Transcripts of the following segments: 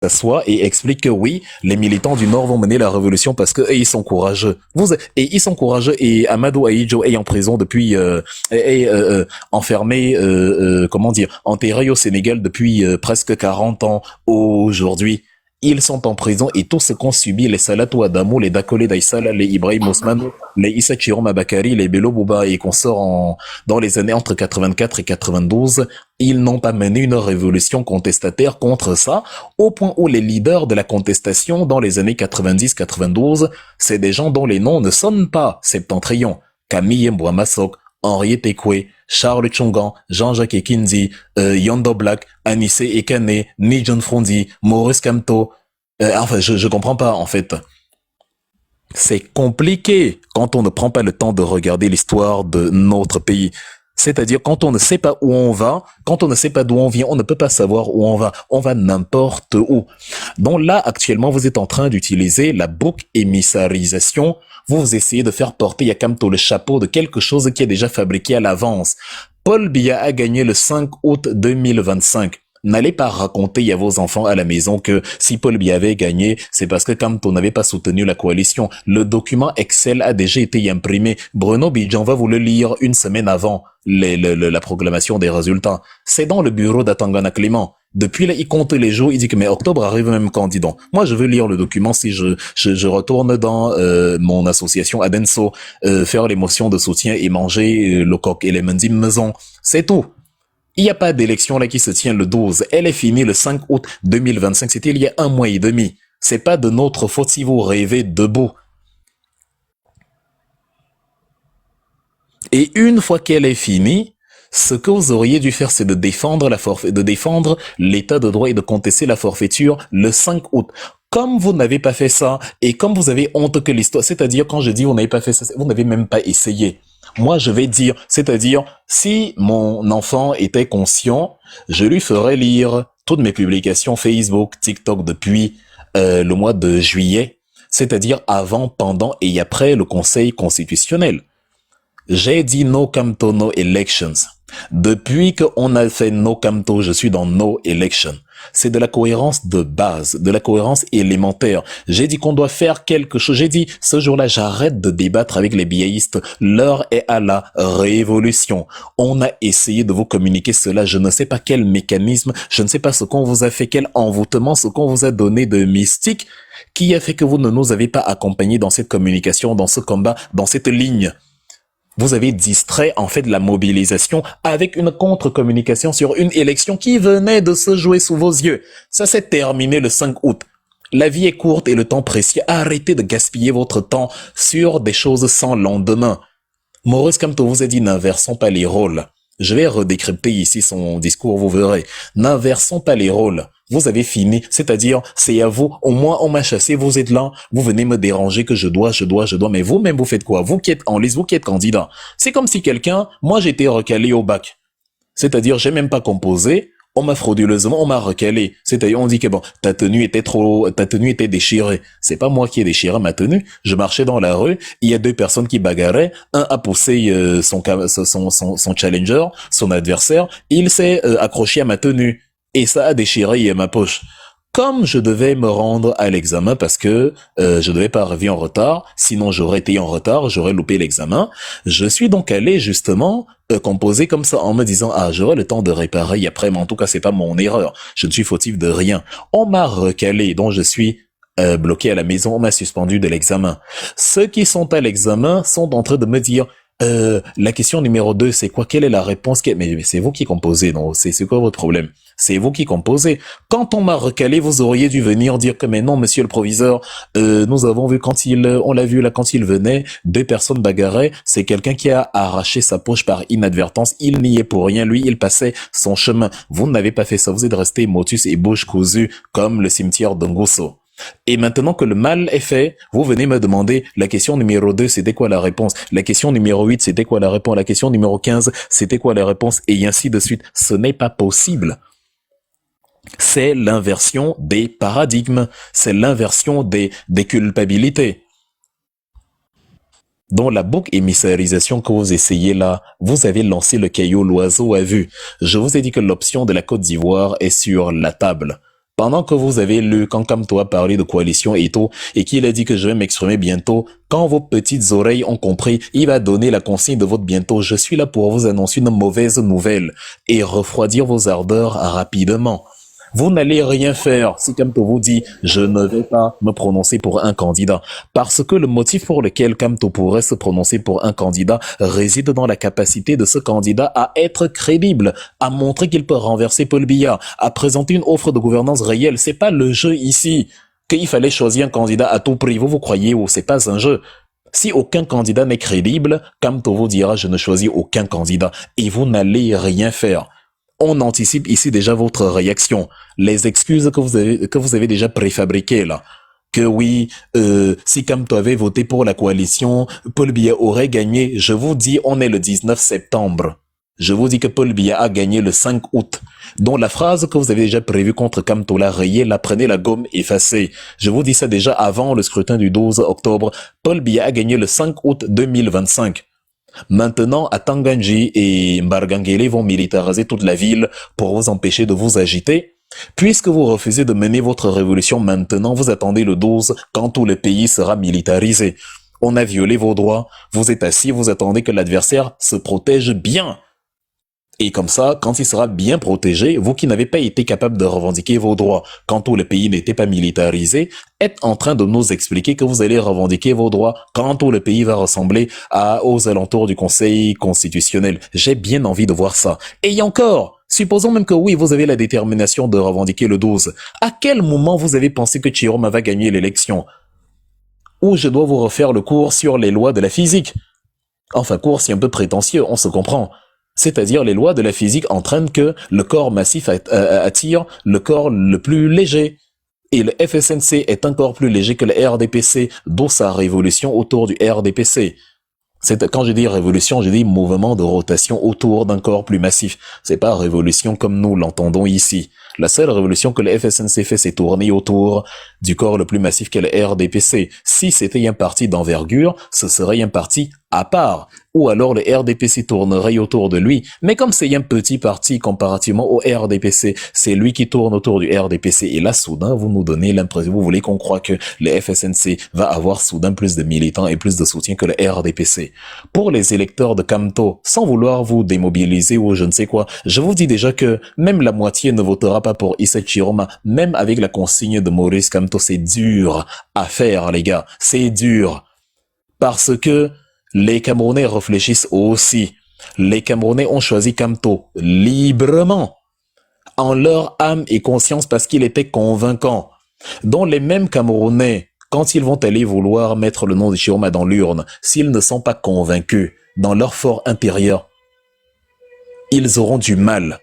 s'assoit et explique que oui, les militants du Nord vont mener la révolution parce que ils sont courageux. Et ils sont courageux et Amadou Ahidjo est en prison depuis enfermé comment dire, enterré au Sénégal depuis presque 40 ans aujourd'hui. Ils sont en prison et tout ce qu'ont subi les Salatou Adamou, les Dakole Daïsala, les Ibrahim Osman, les Issa Chirom Abakari, les Bello Bouba et consorts dans les années entre 84 et 92, ils n'ont pas mené une révolution contestataire contre ça, au point où les leaders de la contestation dans les années 90-92, c'est des gens dont les noms ne sonnent pas septentrion. Camille Mbouamassok, Henriette Ekwe, Charles Chongan, Jean-Jacques Ekinzi, Yondo Black, Anissé Ekane, Nijon Frondi, Maurice Kamto. Enfin, je comprends pas, en fait. C'est compliqué quand on ne prend pas le temps de regarder l'histoire de notre pays. C'est-à-dire, quand on ne sait pas où on va, quand on ne sait pas d'où on vient, on ne peut pas savoir où on va. On va n'importe où. Donc là, actuellement, vous êtes en train d'utiliser la bouc émissarisation. Vous essayez de faire porter Yakamto le chapeau de quelque chose qui est déjà fabriqué à l'avance. Paul Biya a gagné le 5 août 2025. N'allez pas raconter à vos enfants à la maison que si Paul Biya avait gagné, c'est parce que Kamto n'avait pas soutenu la coalition. Le document Excel a déjà été imprimé. Bruno Bidjan va vous le lire une semaine avant la proclamation des résultats. C'est dans le bureau d'Atangana Clément. Depuis là, il compte les jours, il dit que mais octobre arrive même candidat. Moi, je veux lire le document si je retourne dans mon association Adenso, faire les motions de soutien et manger le coq et les mendimes maison. C'est tout. Il n'y a pas d'élection là qui se tient le 12. Elle est finie le 5 août 2025. C'était il y a 1 mois et demi. C'est pas de notre faute si vous rêvez debout. Et une fois qu'elle est finie, ce que vous auriez dû faire, c'est de défendre l'état de droit et de contester la forfaiture le 5 août. Comme vous n'avez pas fait ça, et comme vous avez honte que l'histoire, c'est-à-dire quand je dis vous n'avez pas fait ça, vous n'avez même pas essayé. Moi, je vais dire, c'est-à-dire, si mon enfant était conscient, je lui ferais lire toutes mes publications Facebook, TikTok depuis le mois de juillet, c'est-à-dire avant, pendant et après le Conseil constitutionnel. J'ai dit no Kamto, no elections. Depuis qu'on a fait no Kamto, je suis dans no election. C'est de la cohérence de base, de la cohérence élémentaire. J'ai dit qu'on doit faire quelque chose. J'ai dit, ce jour-là, j'arrête de débattre avec les biaïstes. L'heure est à la révolution. On a essayé de vous communiquer cela. Je ne sais pas quel mécanisme, je ne sais pas ce qu'on vous a fait, quel envoûtement, ce qu'on vous a donné de mystique qui a fait que vous ne nous avez pas accompagnés dans cette communication, dans ce combat, dans cette ligne. Vous avez distrait en fait la mobilisation avec une contre-communication sur une élection qui venait de se jouer sous vos yeux. Ça s'est terminé le 5 août. La vie est courte et le temps précieux. Arrêtez de gaspiller votre temps sur des choses sans lendemain. Maurice Kamto vous a dit n'inversons pas les rôles. Je vais redécrypter ici son discours, vous verrez. N'inversons pas les rôles. Vous avez fini, c'est-à-dire, c'est à vous, au moins on m'a chassé, vous êtes là, vous venez me déranger que je dois, mais vous-même vous faites quoi? Vous qui êtes en liste, vous qui êtes candidat. C'est comme si quelqu'un, moi j'étais recalé au bac. C'est-à-dire, j'ai même pas composé, on m'a frauduleusement, on m'a recalé. C'est-à-dire, on dit que bon, ta tenue était déchirée. C'est pas moi qui ai déchiré ma tenue. Je marchais dans la rue, il y a 2 personnes qui bagarraient. Un a poussé son challenger, son adversaire. Il s'est accroché à ma tenue. Et ça a déchiré ma poche. Comme je devais me rendre à l'examen parce que je devais pas arriver en retard, sinon j'aurais été en retard, j'aurais loupé l'examen, je suis donc allé justement composer comme ça en me disant ah j'aurai le temps de réparer après, mais en tout cas c'est pas mon erreur, je ne suis fautif de rien. On m'a recalé, donc je suis bloqué à la maison, on m'a suspendu de l'examen. Ceux qui sont à l'examen sont en train de me dire la question numéro 2, c'est quoi? Quelle est la réponse? Mais c'est vous qui composez, non? C'est quoi votre problème? C'est vous qui composez. Quand on m'a recalé, vous auriez dû venir dire que mais non, monsieur le proviseur, nous avons vu on l'a vu là quand il venait, 2 personnes bagarraient, c'est quelqu'un qui a arraché sa poche par inadvertance, il n'y est pour rien, lui, il passait son chemin. Vous n'avez pas fait ça, vous êtes resté motus et bouche cousue comme le cimetière d'Ngosso. Et maintenant que le mal est fait, vous venez me demander la question numéro 2, c'était quoi la réponse? La question numéro 8, c'était quoi la réponse? La question numéro 15, c'était quoi la réponse? Et ainsi de suite. Ce n'est pas possible. C'est l'inversion des paradigmes. C'est l'inversion des culpabilités. Dans la boucle émissarisation que vous essayez là, vous avez lancé le caillou, l'oiseau a vu. Je vous ai dit que l'option de la Côte d'Ivoire est sur la table. Pendant que vous avez lu, quand Kamto a parlé de coalition et tout, et qu'il a dit que je vais m'exprimer bientôt, quand vos petites oreilles ont compris, il va donner la consigne de votre bientôt. Je suis là pour vous annoncer une mauvaise nouvelle et refroidir vos ardeurs rapidement. Vous n'allez rien faire si Kamto vous dit « je ne vais pas me prononcer pour un candidat ». Parce que le motif pour lequel Kamto pourrait se prononcer pour un candidat réside dans la capacité de ce candidat à être crédible, à montrer qu'il peut renverser Paul Biya, à présenter une offre de gouvernance réelle. C'est pas le jeu ici qu'il fallait choisir un candidat à tout prix. Vous croyez ou c'est pas un jeu. Si aucun candidat n'est crédible, Kamto vous dira « je ne choisis aucun candidat » et vous n'allez rien faire. On anticipe ici déjà votre réaction, les excuses que vous avez déjà préfabriquées là. Que oui, si Kamto avait voté pour la coalition, Paul Biya aurait gagné. Je vous dis, on est le 19 septembre. Je vous dis que Paul Biya a gagné le 5 août. Donc la phrase que vous avez déjà prévue contre Kamto, la rayée, la prenez la gomme effacée. Je vous dis ça déjà avant le scrutin du 12 octobre. Paul Biya a gagné le 5 août 2025. Maintenant, Atanganji et Mbargangele vont militariser toute la ville pour vous empêcher de vous agiter. Puisque vous refusez de mener votre révolution maintenant, vous attendez le 12 quand tout le pays sera militarisé. On a violé vos droits, vous êtes assis, vous attendez que l'adversaire se protège bien. Et comme ça, quand il sera bien protégé, vous qui n'avez pas été capable de revendiquer vos droits quand tout le pays n'était pas militarisé, êtes en train de nous expliquer que vous allez revendiquer vos droits quand tout le pays va ressembler aux alentours du Conseil constitutionnel. J'ai bien envie de voir ça. Et encore, supposons même que oui, vous avez la détermination de revendiquer le 12. À quel moment vous avez pensé que Chiroma va gagner l'élection? Ou je dois vous refaire le cours sur les lois de la physique? Enfin, cours c'est un peu prétentieux, on se comprend. C'est-à-dire les lois de la physique entraînent que le corps massif attire le corps le plus léger. Et le FSNC est encore plus léger que le RDPC, d'où sa révolution autour du RDPC. Quand je dis révolution, je dis mouvement de rotation autour d'un corps plus massif. C'est pas révolution comme nous l'entendons ici. La seule révolution que le FSNC fait, c'est tourner autour du corps le plus massif qu'est le RDPC. Si c'était un parti d'envergure, ce serait un parti à part. Ou alors le RDPC tournerait autour de lui. Mais comme c'est un petit parti comparativement au RDPC, c'est lui qui tourne autour du RDPC. Et là, soudain, vous nous donnez l'impression, vous voulez qu'on croie que le FSNC va avoir soudain plus de militants et plus de soutien que le RDPC. Pour les électeurs de Kamto, sans vouloir vous démobiliser ou je ne sais quoi, je vous dis déjà que même la moitié ne votera pas pour Issa Chiroma, même avec la consigne de Maurice Kamto. C'est dur à faire, les gars. C'est dur. Parce que les Camerounais réfléchissent aussi. Les Camerounais ont choisi Kamto librement, en leur âme et conscience parce qu'il était convaincant. Dont les mêmes Camerounais, quand ils vont aller vouloir mettre le nom de Chiroma dans l'urne, s'ils ne sont pas convaincus dans leur fort intérieur, ils auront du mal.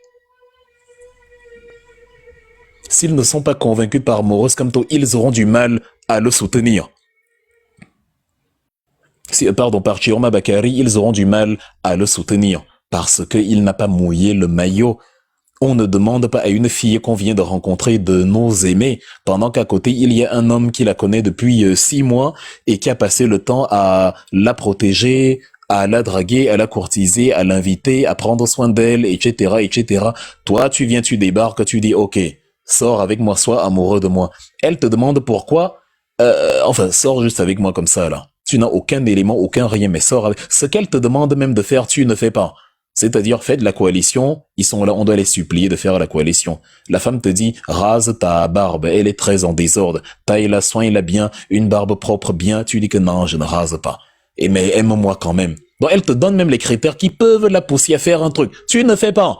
S'ils ne sont pas convaincus par Maurice Kamto, ils auront du mal à le soutenir. Par Chiroma Bakary, ils auront du mal à le soutenir parce qu'il n'a pas mouillé le maillot. On ne demande pas à une fille qu'on vient de rencontrer de nous aimer, pendant qu'à côté, il y a un homme qui la connaît depuis 6 mois et qui a passé le temps à la protéger, à la draguer, à la courtiser, à l'inviter, à prendre soin d'elle, etc., etc. Toi, tu viens, tu débarques, tu dis « Ok, sors avec moi, sois amoureux de moi. » Elle te demande pourquoi. Sors juste avec moi comme ça, là. Tu n'as aucun élément, aucun rien, mais sors avec... Ce qu'elle te demande même de faire, tu ne fais pas. C'est-à-dire, fais de la coalition, ils sont là, on doit les supplier de faire la coalition. La femme te dit, rase ta barbe, elle est très en désordre. Taille-la, soigne-la bien, une barbe propre bien, tu dis que non, je ne rase pas. Et mais aime-moi quand même. Donc elle te donne même les critères qui peuvent la pousser à faire un truc. Tu ne fais pas.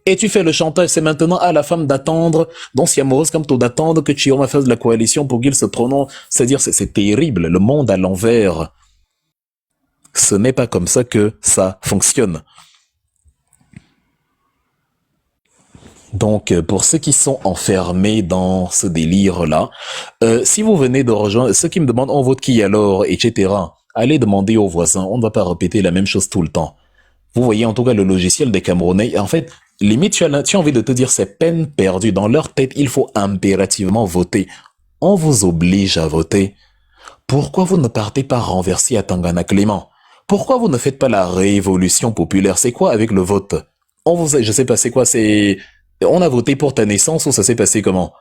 Et tu fais le chantage, c'est maintenant à la femme d'attendre, donc si Maurice Kamto d'attendre que Chiroma fasse de la coalition pour qu'il se prononce. C'est-à-dire, c'est terrible, le monde à l'envers. Ce n'est pas comme ça que ça fonctionne. Donc, pour ceux qui sont enfermés dans ce délire-là, si vous venez de rejoindre, ceux qui me demandent on vote qui alors, etc., allez demander aux voisins, on ne va pas répéter la même chose tout le temps. Vous voyez en tout cas le logiciel des Camerounais, en fait, limite tu as envie de te dire c'est peine perdue, dans leur tête il faut impérativement voter. On vous oblige à voter. Pourquoi vous ne partez pas renverser à Tangana Clément? Pourquoi vous ne faites pas la révolution populaire? C'est quoi avec le vote? Je sais pas, c'est quoi, on a voté pour ta naissance ou ça s'est passé comment?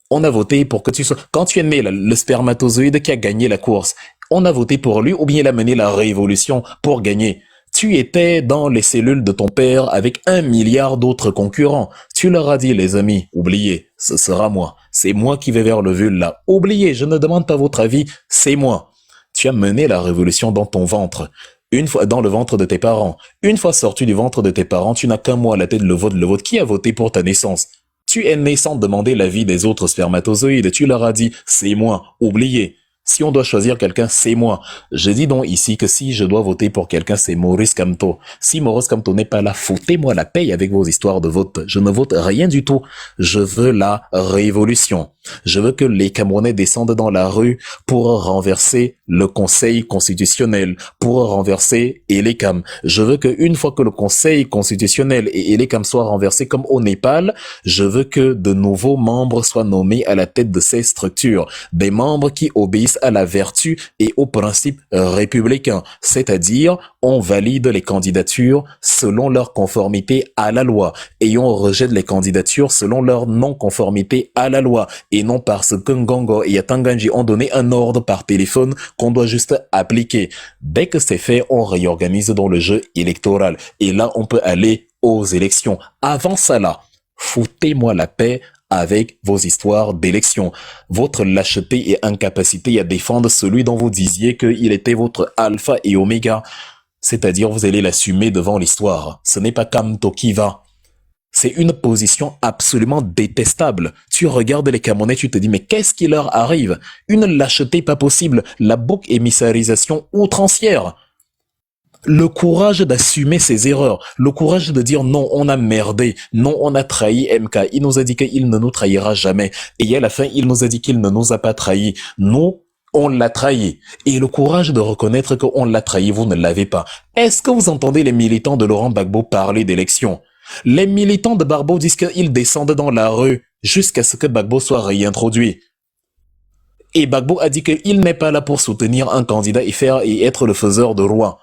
On a voté pour que tu sois... Quand tu es né, le spermatozoïde qui a gagné la course, on a voté pour lui ou bien il a mené la révolution pour gagner. Tu étais dans les cellules de ton père avec 1 milliard d'autres concurrents. Tu leur as dit, les amis, oubliez, ce sera moi. C'est moi qui vais vers le vulve là. Oubliez, je ne demande pas votre avis, c'est moi. Tu as mené la révolution dans ton ventre. Une fois dans le ventre de tes parents. Une fois sorti du ventre de tes parents, tu n'as qu'un mot à la tête, le vote. Le vote. Qui a voté pour ta naissance? Tu es né sans demander l'avis des autres spermatozoïdes. Tu leur as dit, c'est moi. Oubliez. Si on doit choisir quelqu'un, c'est moi. Je dis donc ici que si je dois voter pour quelqu'un, c'est Maurice Kamto. Si Maurice Kamto n'est pas là, foutez-moi la paye avec vos histoires de vote. Je ne vote rien du tout. Je veux la révolution. Je veux que les Camerounais descendent dans la rue pour renverser le Conseil constitutionnel, pour renverser Elekam. Je veux qu'une fois que le Conseil constitutionnel et Elekam soient renversés comme au Népal, je veux que de nouveaux membres soient nommés à la tête de ces structures. Des membres qui obéissent à la vertu et aux principes républicains. C'est-à-dire, on valide les candidatures selon leur conformité à la loi et on rejette les candidatures selon leur non-conformité à la loi. Et non parce que Ngongo et Yatanganji ont donné un ordre par téléphone qu'on doit juste appliquer. Dès que c'est fait, on réorganise dans le jeu électoral. Et là, on peut aller aux élections. Avant ça là, foutez-moi la paix avec vos histoires d'élections. Votre lâcheté et incapacité à défendre celui dont vous disiez qu'il était votre alpha et oméga. C'est-à-dire, vous allez l'assumer devant l'histoire. Ce n'est pas Kamto qui va. C'est une position absolument détestable. Tu regardes les Camerounais, tu te dis, mais qu'est-ce qui leur arrive? Une lâcheté pas possible, la bouc émissarisation outrancière. Le courage d'assumer ses erreurs, le courage de dire non, on a merdé, non, on a trahi MK, il nous a dit qu'il ne nous trahira jamais. Et à la fin, il nous a dit qu'il ne nous a pas trahi. Nous, on l'a trahi. Et le courage de reconnaître qu'on l'a trahi, vous ne l'avez pas. Est-ce que vous entendez les militants de Laurent Gbagbo parler d'élections? Les militants de Gbagbo disent qu'ils descendent dans la rue jusqu'à ce que Gbagbo soit réintroduit. Et Gbagbo a dit qu'il n'est pas là pour soutenir un candidat et être le faiseur de roi.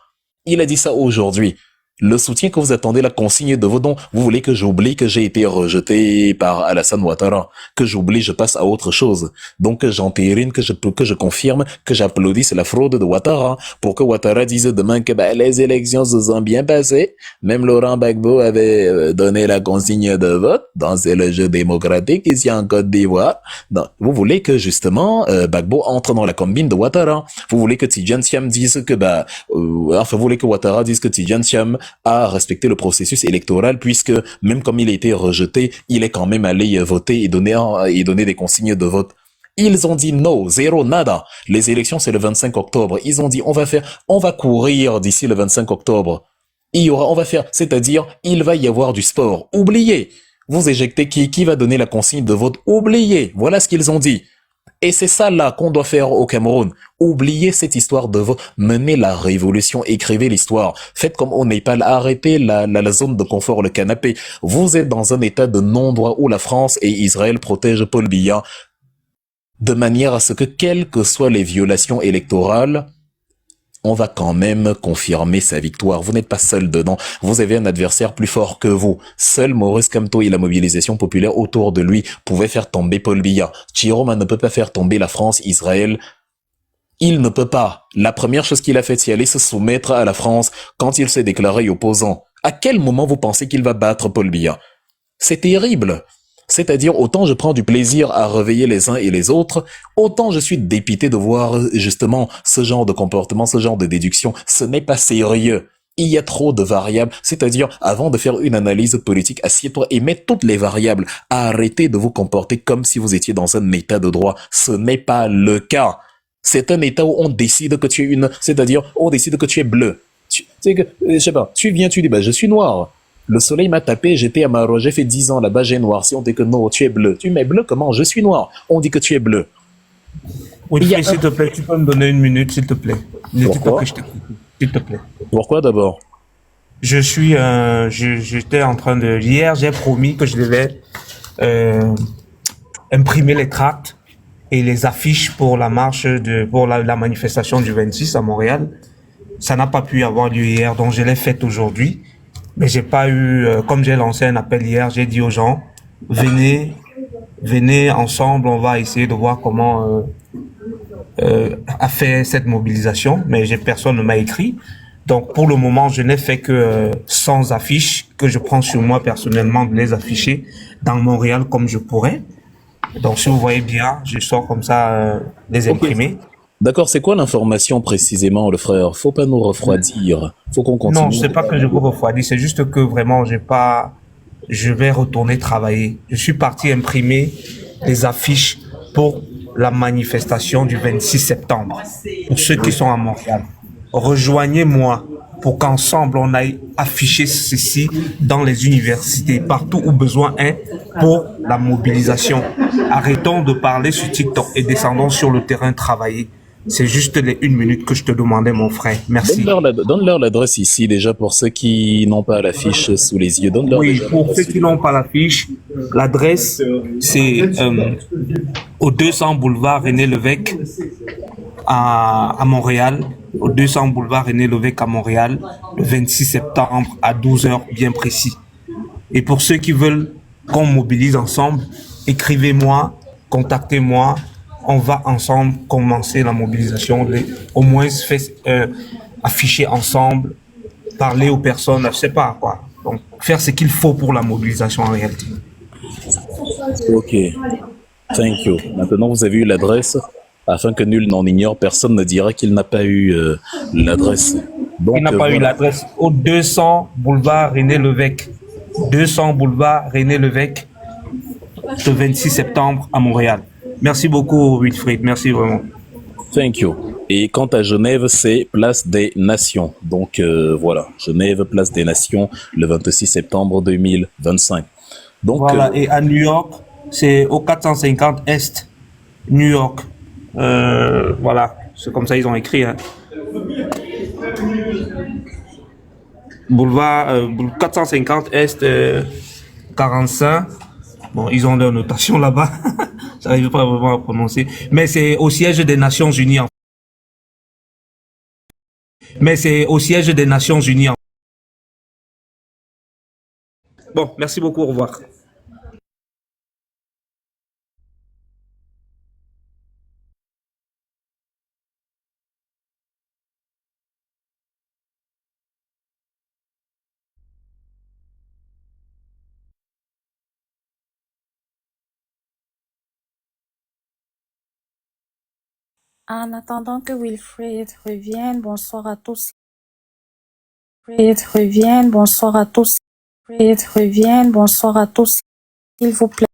Il a dit ça aujourd'hui. Le soutien que vous attendez, la consigne de vos dons, vous voulez que j'oublie que j'ai été rejeté par Alassane Ouattara, que j'oublie, je passe à autre chose. Donc que j'entérine, que je confirme, que j'applaudisse la fraude de Ouattara, pour que Ouattara dise demain que les élections se sont bien passées. Même Laurent Gbagbo avait donné la consigne de vote dans le jeu démocratique ici en Côte d'Ivoire. Vous voulez que justement Gbagbo entre dans la combine de Ouattara. Vous voulez que Tidjane Thiam dise que vous voulez que Ouattara dise que Tidjane Thiam à respecter le processus électoral puisque même comme il a été rejeté, il est quand même allé voter et donner des consignes de vote. Ils ont dit non, zéro, nada. Les élections, c'est le 25 octobre. Ils ont dit, on va courir d'ici le 25 octobre. C'est-à-dire, il va y avoir du sport. Oubliez. Vous éjectez qui va donner la consigne de vote? Oubliez. Voilà ce qu'ils ont dit. Et c'est ça là qu'on doit faire au Cameroun. Oubliez cette histoire de vote. Menez la révolution, écrivez l'histoire. Faites comme au Népal, arrêtez la zone de confort, le canapé. Vous êtes dans un état de non-droit où la France et Israël protègent Paul Biya de manière à ce que, quelles que soient les violations électorales, on va quand même confirmer sa victoire. Vous n'êtes pas seul dedans. Vous avez un adversaire plus fort que vous. Seul Maurice Kamto et la mobilisation populaire autour de lui pouvaient faire tomber Paul Biya. Chiroma ne peut pas faire tomber la France, Israël. Il ne peut pas. La première chose qu'il a fait, c'est aller se soumettre à la France quand il s'est déclaré opposant. À quel moment vous pensez qu'il va battre Paul Biya? C'est terrible. C'est-à-dire, autant je prends du plaisir à réveiller les uns et les autres, autant je suis dépité de voir justement ce genre de comportement, ce genre de déduction. Ce n'est pas sérieux. Il y a trop de variables. C'est-à-dire, avant de faire une analyse politique, assieds-toi et mets toutes les variables. Arrêtez de vous comporter comme si vous étiez dans un état de droit. Ce n'est pas le cas. C'est un état où on décide que tu es c'est-à-dire, on décide que tu es bleu. Je sais pas, tu viens, tu dis, je suis noir. Le soleil m'a tapé, j'étais à Maro, j'ai fait 10 ans là-bas, j'ai noir. Si on dit que non, tu es bleu. Tu mets bleu comment? Je suis noir. On dit que tu es bleu. Oui, s'il te plaît, tu peux me donner une minute, s'il te plaît. Ne dis pas que je t'écoute, s'il te plaît. Pourquoi d'abord? J'étais en train de... Hier, j'ai promis que je devais imprimer les tracts et les affiches pour la marche, pour la manifestation du 26 à Montréal. Ça n'a pas pu avoir lieu hier, donc je l'ai fait aujourd'hui. Mais j'ai pas eu, comme j'ai lancé un appel hier, j'ai dit aux gens, venez venez ensemble, on va essayer de voir comment a fait cette mobilisation, mais personne ne m'a écrit. Donc pour le moment, je n'ai fait que 100 affiches que je prends sur moi personnellement de les afficher dans Montréal comme je pourrais. Donc si vous voyez bien, je sors comme ça les Ok. imprimer. D'accord, c'est quoi l'information précisément, le frère? Faut pas nous refroidir. Faut qu'on Non, continue. c'est pas que je vous refroidis, c'est juste que vraiment j'ai pas, je vais retourner travailler. Je suis parti imprimer des affiches pour la manifestation du 26 septembre. Pour ceux qui sont à Montréal, rejoignez-moi pour qu'ensemble on aille afficher ceci dans les universités, partout où besoin est, pour la mobilisation. Arrêtons de parler sur TikTok et descendons sur le terrain travailler. C'est juste les 1 minute que je te demandais, mon frère. Merci. Donne-leur l'adresse ici déjà pour ceux qui n'ont pas l'affiche sous les yeux. Donne-leur Oui, déjà pour ceux l'adresse. qui n'ont pas l'affiche, l'adresse, c'est au 200 boulevard René Lévesque à Montréal. Au 200 boulevard René Lévesque à Montréal, le 26 septembre à 12 heures, bien précis. Et pour ceux qui veulent qu'on mobilise ensemble, écrivez-moi, contactez-moi. On va ensemble commencer la mobilisation. Au moins afficher ensemble, parler aux personnes, je sais pas quoi. Donc, faire ce qu'il faut pour la mobilisation en réalité. Ok, thank you. Maintenant, vous avez eu l'adresse. Afin que nul n'en ignore, personne ne dira qu'il n'a pas eu l'adresse. Il n'a Donc, pas eu voilà. l'adresse au 200 boulevard René Lévesque. 200 boulevard René Lévesque, le 26 septembre à Montréal. Merci beaucoup, Wilfried. Merci vraiment. Thank you. Et quant à Genève, c'est Place des Nations. Donc, voilà. Genève, Place des Nations, le 26 septembre 2025. Donc, Voilà. Et à New York, c'est au 450 Est, New York. Voilà. C'est comme ça ils ont écrit. Hein. Boulevard 450 Est 45. Bon, ils ont leur notation là-bas. J'arrive pas vraiment à prononcer. Mais c'est au siège des Nations Unies. Mais c'est au siège des Nations Unies. Bon, merci beaucoup. Au revoir. En attendant que Wilfried revienne, bonsoir à tous. Wilfried revienne, bonsoir à tous. Wilfried revienne, bonsoir à tous. S'il vous plaît.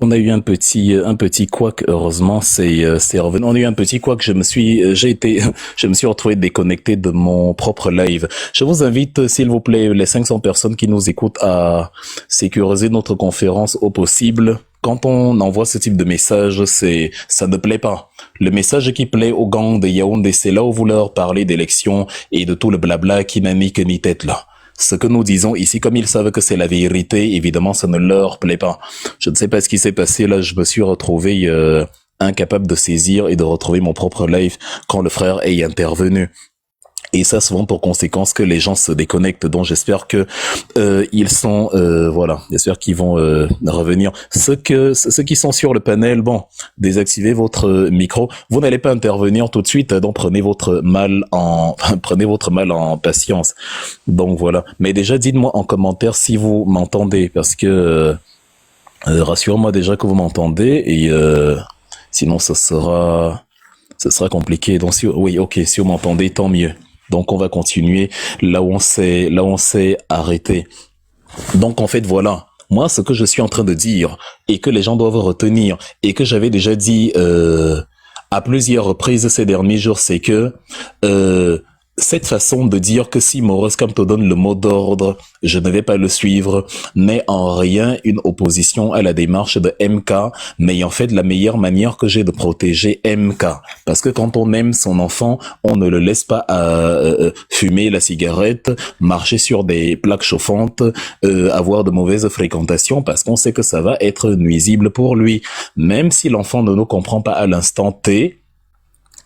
on a eu un petit couac. Heureusement, c'est revenu. On a eu un petit couac. Je me suis retrouvé déconnecté de mon propre live. Je vous invite, s'il vous plaît, les 500 personnes qui nous écoutent à sécuriser notre conférence au possible. Quand on envoie ce type de message, ça ne plaît pas. Le message qui plaît aux gangs de Yaoundé, c'est là où vous leur parlez d'élections et de tout le blabla qui n'a ni queue ni tête là. Ce que nous disons ici, comme ils savent que c'est la vérité, évidemment, ça ne leur plaît pas. Je ne sais pas ce qui s'est passé là, je me suis retrouvé incapable de saisir et de retrouver mon propre live quand le frère est intervenu. Et ça souvent pour conséquence que les gens se déconnectent. Donc j'espère que ils sont voilà, j'espère qu'ils vont revenir. Ceux qui sont sur le panel, bon, désactivez votre micro. Vous n'allez pas intervenir tout de suite, donc prenez votre mal en patience. Donc voilà. Mais déjà dites-moi en commentaire si vous m'entendez parce que rassurez-moi déjà que vous m'entendez et sinon ce sera compliqué. Donc oui, OK, si vous m'entendez, tant mieux. Donc on va continuer là où on s'est arrêté. Donc en fait voilà, moi ce que je suis en train de dire et que les gens doivent retenir et que j'avais déjà dit à plusieurs reprises ces derniers jours, c'est que cette façon de dire que si Maurice Kamto donne le mot d'ordre, je ne vais pas le suivre, n'est en rien une opposition à la démarche de MK, n'ayant fait de la meilleure manière que j'ai de protéger MK. Parce que quand on aime son enfant, on ne le laisse pas fumer la cigarette, marcher sur des plaques chauffantes, avoir de mauvaises fréquentations, parce qu'on sait que ça va être nuisible pour lui. Même si l'enfant ne nous comprend pas à l'instant T,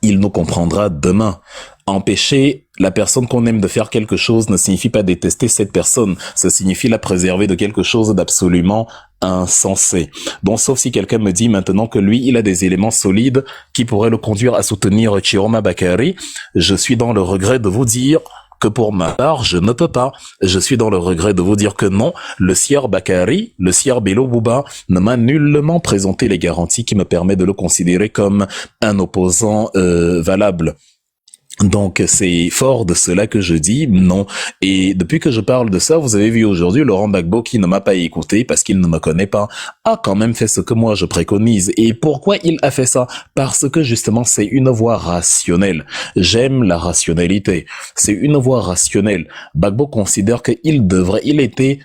il nous comprendra demain. Empêcher la personne qu'on aime de faire quelque chose ne signifie pas détester cette personne. Ça signifie la préserver de quelque chose d'absolument insensé. Donc, sauf si quelqu'un me dit maintenant que lui, il a des éléments solides qui pourraient le conduire à soutenir Chiroma Bakary, je suis dans le regret de vous dire que pour ma part, je ne peux pas. Je suis dans le regret de vous dire que non, le sieur Bakary, le sieur Bello Bouba, ne m'a nullement présenté les garanties qui me permettent de le considérer comme un opposant valable. Donc c'est fort de cela que je dis non. Et depuis que je parle de ça, vous avez vu aujourd'hui Laurent Gbagbo, qui ne m'a pas écouté parce qu'il ne me connaît pas, a quand même fait ce que moi je préconise. Et pourquoi il a fait ça? Parce que justement c'est une voie rationnelle. J'aime la rationalité. C'est une voie rationnelle. Gbagbo considère il était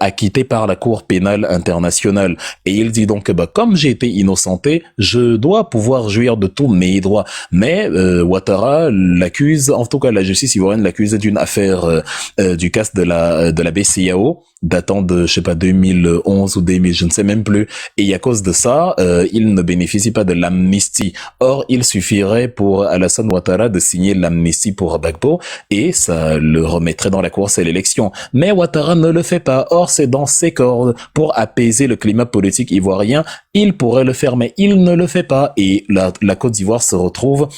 acquitté par la Cour pénale internationale. Et il dit donc, comme j'ai été innocenté, je dois pouvoir jouir de tous mes droits. Mais Ouattara l'accuse, en tout cas la justice ivoirienne l'accuse d'une affaire du cas de la BCAO, datant de, 2011 ou 2000, je ne sais même plus. Et à cause de ça, il ne bénéficie pas de l'amnistie. Or, il suffirait pour Alassane Ouattara de signer l'amnistie pour Gbagbo et ça le remettrait dans la course à l'élection. Mais Ouattara ne le fait pas. Or, c'est dans ses cordes. Pour apaiser le climat politique ivoirien, il pourrait le faire, mais il ne le fait pas. Et la Côte d'Ivoire se retrouve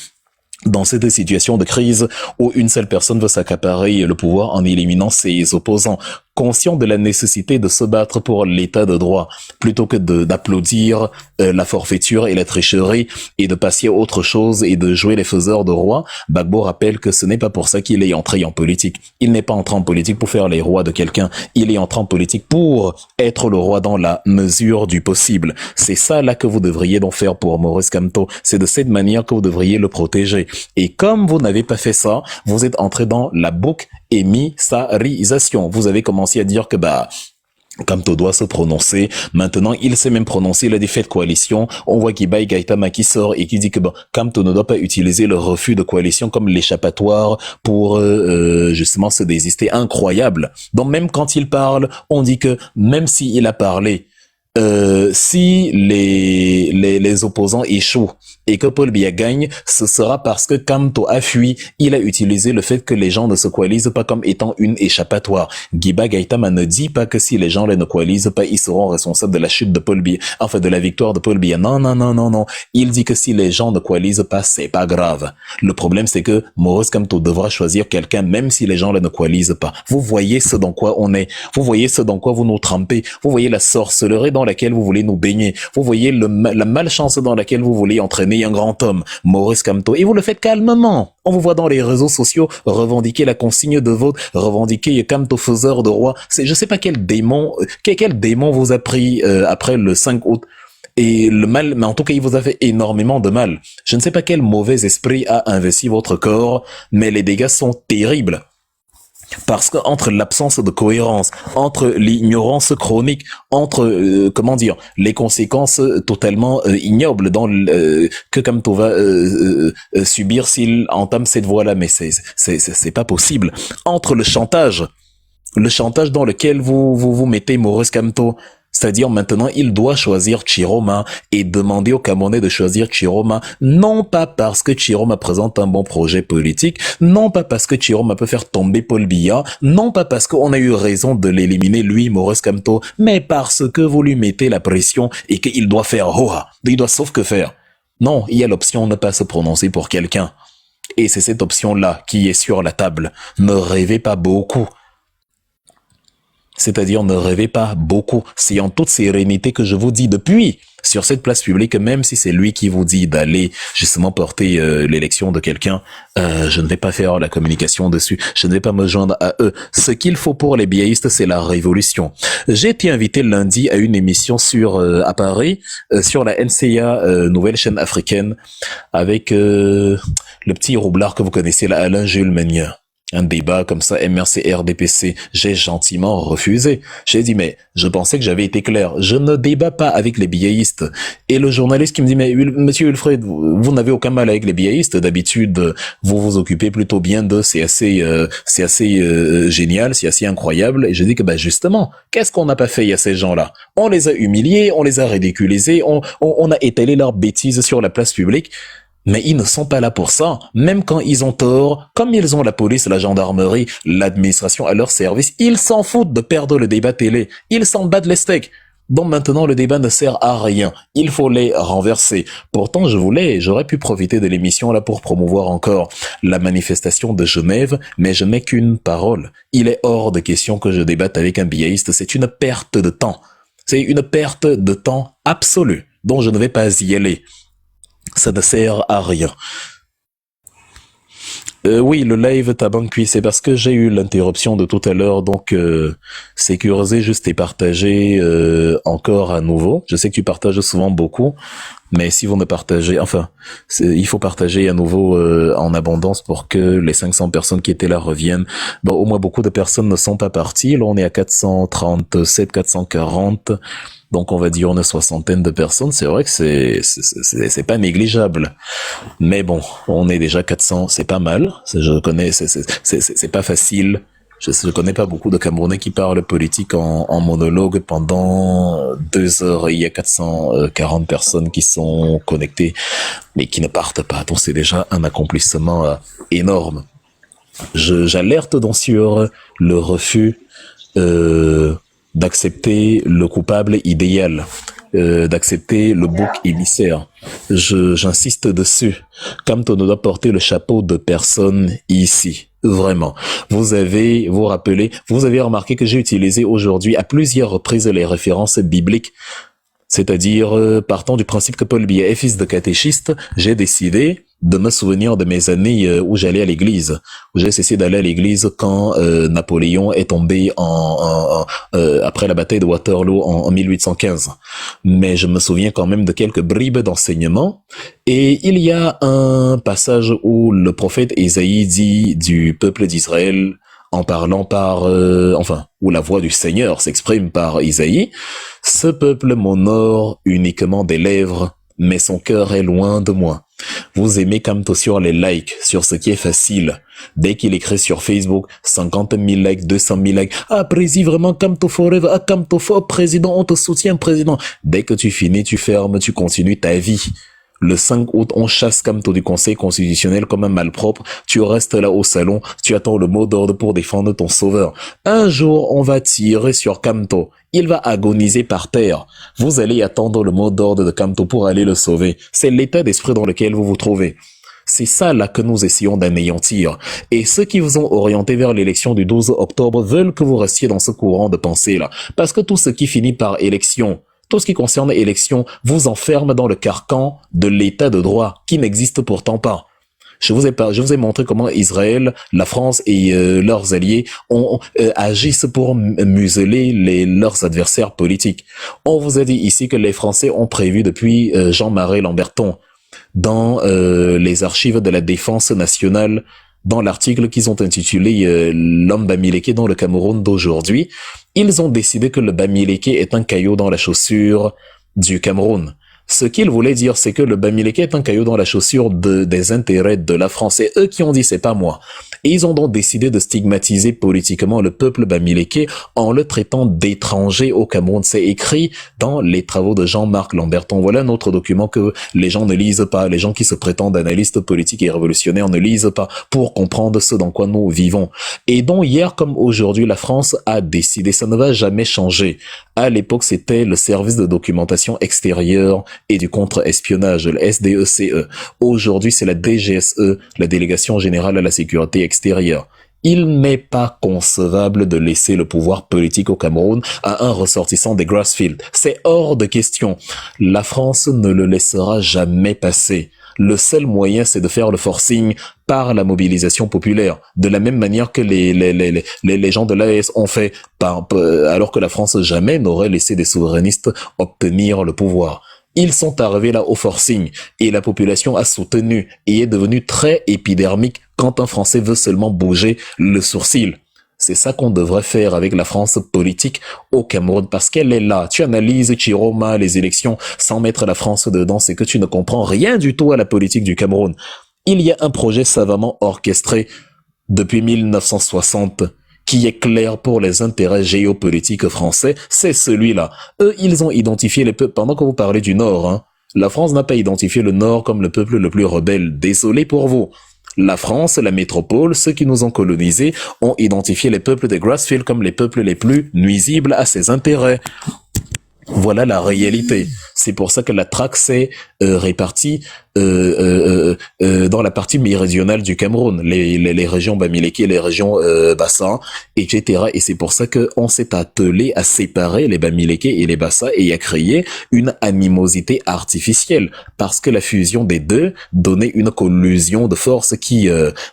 dans cette situation de crise où une seule personne veut s'accaparer le pouvoir en éliminant ses opposants. Conscient de la nécessité de se battre pour l'état de droit, plutôt que d'applaudir la forfaiture et la tricherie et de passer à autre chose et de jouer les faiseurs de rois, Gbagbo rappelle que ce n'est pas pour ça qu'il est entré en politique. Il n'est pas entré en politique pour faire les rois de quelqu'un. Il est entré en politique pour être le roi dans la mesure du possible. C'est ça là que vous devriez donc faire pour Maurice Kamto. C'est de cette manière que vous devriez le protéger. Et comme vous n'avez pas fait ça, vous êtes entré dans la boucle émissarisation. Vous avez commencé à dire que Kamto doit se prononcer. Maintenant, il s'est même prononcé. Il a fait de coalition. On voit Gibai Gaitama qui sort et qui dit que Kamto ne doit pas utiliser le refus de coalition comme l'échappatoire pour justement se désister. Incroyable. Donc même quand il parle, on dit que même s'il a parlé, si les opposants échouent et que Paul Biya gagne, ce sera parce que Kamto a fui. Il a utilisé le fait que les gens ne se coalisent pas comme étant une échappatoire. Giba Gaitama ne dit pas que si les gens ne coalisent pas, ils seront responsables de la chute de Paul Biya, enfin de la victoire de Paul Biya. Non. Il dit que si les gens ne coalisent pas, c'est pas grave. Le problème, c'est que Maurice Kamto devra choisir quelqu'un même si les gens ne coalisent pas. Vous voyez ce dans quoi on est. Vous voyez ce dans quoi vous nous trempez. Vous voyez la sorcellerie dans laquelle vous voulez nous baigner. Vous voyez la malchance dans laquelle vous voulez entraîner un grand homme, Maurice Kamto, et vous le faites calmement. On vous voit dans les réseaux sociaux revendiquer la consigne de vote, revendiquer Kamto faiseur de roi. Je sais pas quel démon vous a pris après le 5 août. Et le mal, mais en tout cas, il vous a fait énormément de mal. Je ne sais pas quel mauvais esprit a investi votre corps, mais les dégâts sont terribles. Parce que entre l'absence de cohérence, entre l'ignorance chronique, entre les conséquences totalement ignobles que Kamto va subir s'il entame cette voie-là, mais c'est pas possible. Entre le chantage dans lequel vous mettez Maurice Kamto. C'est-à-dire maintenant, il doit choisir Chiroma et demander aux Camerounais de choisir Chiroma, non pas parce que Chiroma présente un bon projet politique, non pas parce que Chiroma peut faire tomber Paul Biya, non pas parce qu'on a eu raison de l'éliminer, lui, Maurice Kamto, mais parce que vous lui mettez la pression et qu'il doit faire hoa, il doit sauf que faire. Non, il y a l'option de ne pas se prononcer pour quelqu'un. Et c'est cette option-là qui est sur la table. Ne rêvez pas beaucoup. C'est-à-dire, ne rêvez pas beaucoup. C'est en toute sérénité que je vous dis depuis, sur cette place publique, même si c'est lui qui vous dit d'aller justement porter l'élection de quelqu'un, je ne vais pas faire la communication dessus. Je ne vais pas me joindre à eux. Ce qu'il faut pour les biaïstes, c'est la révolution. J'ai été invité lundi à une émission à Paris, sur la NCA, nouvelle chaîne africaine, avec le petit roublard que vous connaissez, là, Alain Jules Meunier. Un débat comme ça, MRC, RDPC, j'ai gentiment refusé. J'ai dit, mais je pensais que j'avais été clair. Je ne débat pas avec les biaïstes. Et le journaliste qui me dit, mais monsieur Wilfred, vous n'avez aucun mal avec les biaïstes. D'habitude, vous vous occupez plutôt bien d'eux. C'est assez génial, c'est assez incroyable. Et je dis que, bah, justement, qu'est-ce qu'on n'a pas fait à ces gens-là? On les a humiliés, on les a ridiculisés, on a étalé leurs bêtises sur la place publique. Mais ils ne sont pas là pour ça. Même quand ils ont tort, comme ils ont la police, la gendarmerie, l'administration à leur service, ils s'en foutent de perdre le débat télé. Ils s'en battent les steaks. Donc maintenant, le débat ne sert à rien. Il faut les renverser. Pourtant, j'aurais pu profiter de l'émission là pour promouvoir encore la manifestation de Genève, mais je n'ai qu'une parole. Il est hors de question que je débatte avec un biaïste. C'est une perte de temps. C'est une perte de temps absolue, dont je ne vais pas y aller. Ça ne sert à rien. Oui, le live Tabankui, c'est parce que j'ai eu l'interruption de tout à l'heure, donc sécuriser juste et partager encore à nouveau. Je sais que tu partages souvent beaucoup, mais si vous ne partagez, il faut partager à nouveau en abondance pour que les 500 personnes qui étaient là reviennent. Bon, au moins beaucoup de personnes ne sont pas parties. Là, on est à 437, 440. Donc on va dire une soixantaine de personnes. C'est vrai que c'est pas négligeable. Mais bon, on est déjà 400, c'est pas mal. Je connais, c'est pas facile. Je connais pas beaucoup de Camerounais qui parlent politique en monologue pendant 2 heures. Il y a 440 personnes qui sont connectées, mais qui ne partent pas. Donc c'est déjà un accomplissement énorme. J'alerte donc sur le refus d'accepter le coupable idéal, d'accepter le bouc émissaire. J'insiste dessus. Kamto ne doit porter le chapeau de personne ici. Vraiment. Vous avez remarqué que j'ai utilisé aujourd'hui à plusieurs reprises les références bibliques. C'est-à-dire, partant du principe que Paul Biya est fils de catéchiste, j'ai décidé de me souvenir de mes années où j'allais à l'église, où j'ai cessé d'aller à l'église quand Napoléon est tombé après la bataille de Waterloo en 1815. Mais je me souviens quand même de quelques bribes d'enseignement. Et il y a un passage où le prophète Ésaïe dit du peuple d'Israël, en parlant où la voix du Seigneur s'exprime par Isaïe, « Ce peuple m'honore uniquement des lèvres, mais son cœur est loin de moi. » Vous aimez Kamto sur les likes, sur ce qui est facile. Dès qu'il écrit sur Facebook, 50 000 likes, 200 000 likes. « Ah, président, vraiment, Kamto forever. Ah, Kamto fort, président, on te soutient, président. » Dès que tu finis, tu fermes, tu continues ta vie. Le 5 août, on chasse Kamto du Conseil constitutionnel comme un malpropre. Tu restes là au salon, tu attends le mot d'ordre pour défendre ton sauveur. Un jour, on va tirer sur Kamto. Il va agoniser par terre. Vous allez attendre le mot d'ordre de Kamto pour aller le sauver. C'est l'état d'esprit dans lequel vous vous trouvez. C'est ça là que nous essayons d'anéantir. Et ceux qui vous ont orienté vers l'élection du 12 octobre veulent que vous restiez dans ce courant de pensée là. Parce que tout ce qui finit par élection, tout ce qui concerne élection vous enferme dans le carcan de l'état de droit qui n'existe pourtant pas. Je vous ai montré comment Israël, la France et leurs alliés agissent pour museler leurs adversaires politiques. On vous a dit ici que les Français ont prévu depuis Jean-Marie Lamberton dans les archives de la défense nationale, dans l'article qu'ils ont intitulé L'homme Bamileke dans le Cameroun d'aujourd'hui, ils ont décidé que le Bamileke est un caillou dans la chaussure du Cameroun. Ce qu'ils voulaient dire, c'est que le Bamileke est un caillou dans la chaussure des intérêts de la France. C'est eux qui ont dit, c'est pas moi. Et ils ont donc décidé de stigmatiser politiquement le peuple Bamileke en le traitant d'étranger au Cameroun. C'est écrit dans les travaux de Jean-Marc Lamberton. Voilà un autre document que les gens ne lisent pas. Les gens qui se prétendent analystes politiques et révolutionnaires ne lisent pas pour comprendre ce dans quoi nous vivons. Et donc hier comme aujourd'hui, la France a décidé, ça ne va jamais changer. À l'époque, c'était le service de documentation extérieure et du contre-espionnage, le SDECE. Aujourd'hui, c'est la DGSE, la Délégation Générale à la Sécurité Extérieure. Il n'est pas concevable de laisser le pouvoir politique au Cameroun à un ressortissant des Grassfield. C'est hors de question. La France ne le laissera jamais passer. Le seul moyen, c'est de faire le forcing par la mobilisation populaire, de la même manière que les gens de l'AS ont fait, alors que la France jamais n'aurait laissé des souverainistes obtenir le pouvoir. Ils sont arrivés là au forcing et la population a soutenu et est devenue très épidermique quand un Français veut seulement bouger le sourcil. C'est ça qu'on devrait faire avec la France politique au Cameroun parce qu'elle est là. Tu analyses Chiroma, les élections sans mettre la France dedans, c'est que tu ne comprends rien du tout à la politique du Cameroun. Il y a un projet savamment orchestré depuis 1960 qui est clair pour les intérêts géopolitiques français, c'est celui-là. Eux, ils ont identifié les peuples, pendant que vous parlez du Nord, hein, la France n'a pas identifié le Nord comme le peuple le plus rebelle. Désolé pour vous. La France, la métropole, ceux qui nous ont colonisés, ont identifié les peuples des Grassfield comme les peuples les plus nuisibles à ses intérêts. Voilà la réalité. C'est pour ça que la traque s'est répartie dans la partie méridionale du Cameroun, les régions Bamileke, les régions Bassa, etc. Et c'est pour ça qu'on s'est attelé à séparer les Bamileke et les Bassa et à créer une animosité artificielle, parce que la fusion des deux donnait une collusion de forces qui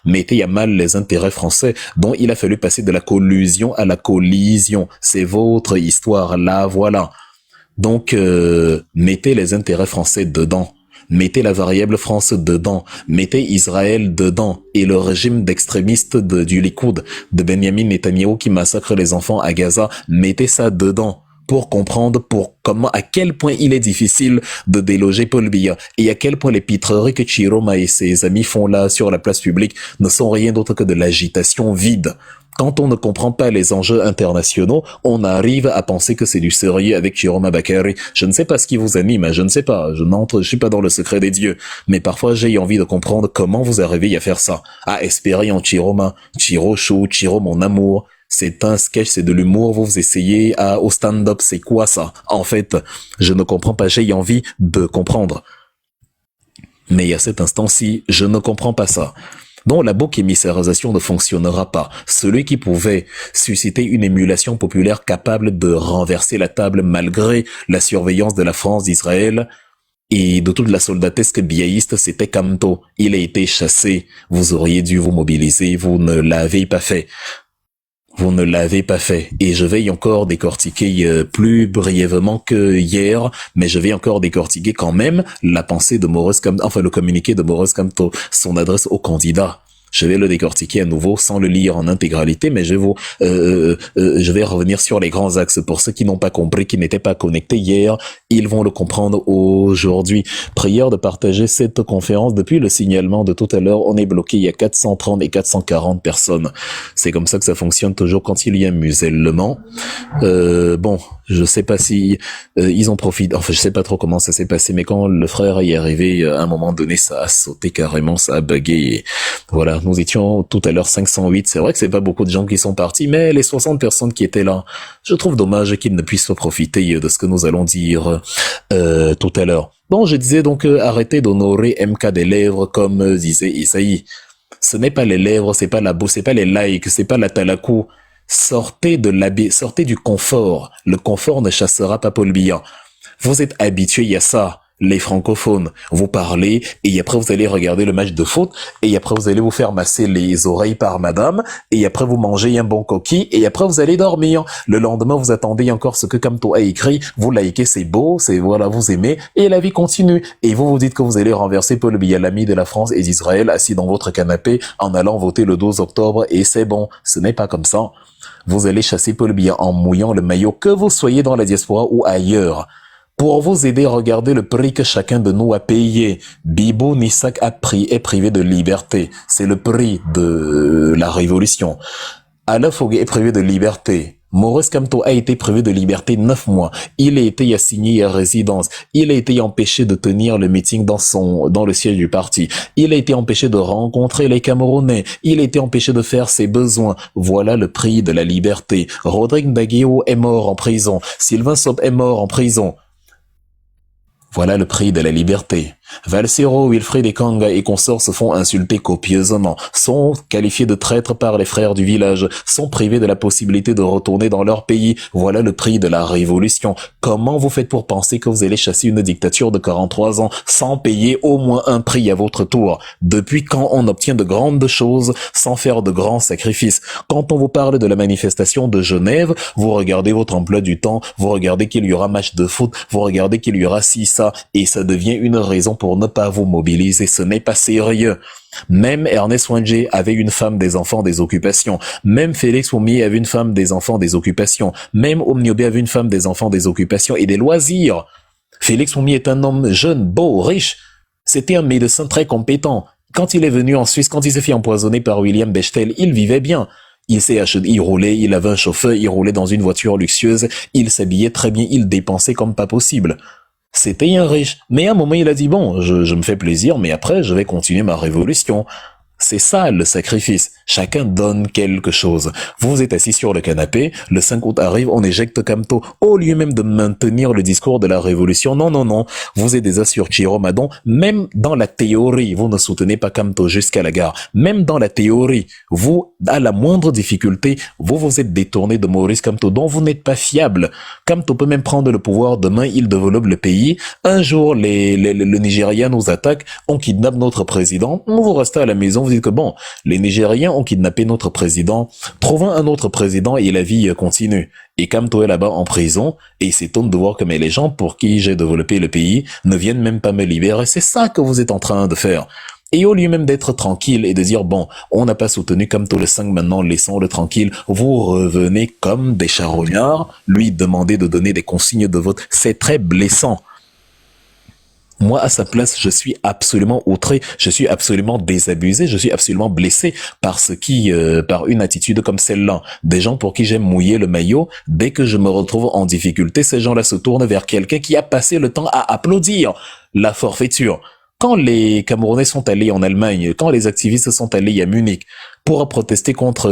mettait à mal les intérêts français, dont il a fallu passer de la collusion à la collision. C'est votre histoire, là, voilà. Donc, mettez les intérêts français dedans. Mettez la variable France dedans. Mettez Israël dedans. Et le régime d'extrémistes du Likoud, de Benjamin Netanyahou qui massacre les enfants à Gaza, mettez ça dedans. Pour comprendre à quel point il est difficile de déloger Paul Biya et à quel point les pitreries que Chiroma et ses amis font là sur la place publique ne sont rien d'autre que de l'agitation vide. Quand on ne comprend pas les enjeux internationaux, on arrive à penser que c'est du sérieux avec Chiroma Bakary. Je ne sais pas ce qui vous anime, je ne sais pas, je suis pas dans le secret des dieux, mais parfois j'ai envie de comprendre comment vous arrivez à faire ça, à espérer en Chiroma, Chiro Chou, Chiro mon amour. C'est un sketch, c'est de l'humour, vous essayez au stand-up, c'est quoi ça? En fait, je ne comprends pas, j'ai envie de comprendre. Mais à cet instant-ci, je ne comprends pas ça. Donc la boucle émissarisation ne fonctionnera pas. Celui qui pouvait susciter une émulation populaire capable de renverser la table malgré la surveillance de la France, d'Israël et de toute la soldatesque biaïste, c'était Kamto. Il a été chassé. Vous auriez dû vous mobiliser. Vous ne l'avez pas fait. Vous ne l'avez pas fait. Et je vais encore décortiquer plus brièvement que hier, mais je vais encore décortiquer quand même la pensée de Maurice Kamto, enfin le communiqué de Maurice Kamto, son adresse au candidat. Je vais le décortiquer à nouveau sans le lire en intégralité, mais je vais revenir sur les grands axes. Pour ceux qui n'ont pas compris, qui n'étaient pas connectés hier, ils vont le comprendre aujourd'hui. Prière de partager cette conférence. Depuis le signalement de tout à l'heure, on est bloqué. Il y a 430 et 440 personnes. C'est comme ça que ça fonctionne toujours quand il y a musellement. Bon, je sais pas si ils ont profité. Enfin, je sais pas trop comment ça s'est passé, mais quand le frère est arrivé, à un moment donné, ça a sauté carrément, ça a bugué. Et voilà, nous étions tout à l'heure 508. C'est vrai que c'est pas beaucoup de gens qui sont partis, mais les 60 personnes qui étaient là, je trouve dommage qu'ils ne puissent pas profiter de ce que nous allons dire tout à l'heure. Bon, je disais donc arrêtez d'honorer MK des lèvres comme disait Isaïe. Ce n'est pas les lèvres, c'est pas la bouche, c'est pas les likes, c'est pas la talakou. Sortez du confort. Le confort ne chassera pas Paul Biya. Vous êtes habitués à ça, les francophones. Vous parlez et après vous allez regarder le match de foot et après vous allez vous faire masser les oreilles par madame et après vous mangez un bon coquille et après vous allez dormir. Le lendemain vous attendez encore ce que Kamto a écrit, vous likez, c'est beau, c'est voilà, vous aimez et la vie continue. Et vous vous dites que vous allez renverser Paul Biya, l'ami de la France et d'Israël, assis dans votre canapé en allant voter le 12 octobre et c'est bon. Ce n'est pas comme ça. Vous allez chasser Paul Biya en mouillant le maillot, que vous soyez dans la diaspora ou ailleurs. Pour vous aider, regardez le prix que chacun de nous a payé. Bibo Nissak est privé de liberté. C'est le prix de la révolution. Alain Foguet est privé de liberté. Maurice Kamto a été privé de liberté 9 mois. Il a été assigné à résidence. Il a été empêché de tenir le meeting dans le siège du parti. Il a été empêché de rencontrer les Camerounais. Il a été empêché de faire ses besoins. Voilà le prix de la liberté. Rodrigue Baguio est mort en prison. Sylvain Sop est mort en prison. Voilà le prix de la liberté. Valsero, Wilfried et Kanga et consorts se font insulter copieusement, sont qualifiés de traîtres par les frères du village, sont privés de la possibilité de retourner dans leur pays. Voilà le prix de la révolution. Comment vous faites pour penser que vous allez chasser une dictature de 43 ans sans payer au moins un prix à votre tour? Depuis quand on obtient de grandes choses sans faire de grands sacrifices? Quand on vous parle de la manifestation de Genève, vous regardez votre emploi du temps, vous regardez qu'il y aura match de foot, vous regardez qu'il y aura ci, ça, et ça devient une raison pour ne pas vous mobiliser. Ce n'est pas sérieux. Même Ernest Wangé avait une femme, des enfants, des occupations. Même Félix Oumié avait une femme, des enfants, des occupations. Même Omniobé avait une femme, des enfants, des occupations et des loisirs. Félix Oumié est un homme jeune, beau, riche. C'était un médecin très compétent. Quand il est venu en Suisse, quand il s'est fait empoisonner par William Bechtel, il vivait bien. Il s'est acheté, il roulait, il avait un chauffeur, il roulait dans une voiture luxueuse, il s'habillait très bien, il dépensait comme pas possible. C'était un riche. Mais à un moment, il a dit, bon, je me fais plaisir, mais après, je vais continuer ma révolution. C'est ça, le sacrifice. Chacun donne quelque chose. Vous êtes assis sur le canapé, le 5 août arrive, on éjecte Kamto. Au lieu même de maintenir le discours de la révolution, non. Vous êtes déjà sur Chiromadon. Même dans la théorie, vous ne soutenez pas Kamto jusqu'à la gare. Même dans la théorie, vous, à la moindre difficulté, vous vous êtes détourné de Maurice Kamto, dont vous n'êtes pas fiable. Kamto peut même prendre le pouvoir. Demain, il développe le pays. Un jour, le Nigeria nous attaque, on kidnappe notre président. On vous restez à la maison. Vous dites que bon, les Nigériens ont kidnappé notre président, trouvons un autre président et la vie continue. Et Kamto est là-bas en prison et il s'étonne de voir que mais les gens pour qui j'ai développé le pays ne viennent même pas me libérer. C'est ça que vous êtes en train de faire. Et au lieu même d'être tranquille et de dire bon, on n'a pas soutenu Kamto le 5, maintenant laissons-le tranquille, vous revenez comme des charognards, lui demander de donner des consignes de vote. C'est très blessant. Moi, à sa place, je suis absolument outré, je suis absolument désabusé, je suis absolument blessé par par une attitude comme celle-là. Des gens pour qui j'aime mouiller le maillot, dès que je me retrouve en difficulté, ces gens-là se tournent vers quelqu'un qui a passé le temps à applaudir la forfaiture. Quand les Camerounais sont allés en Allemagne, quand les activistes sont allés à Munich pour protester contre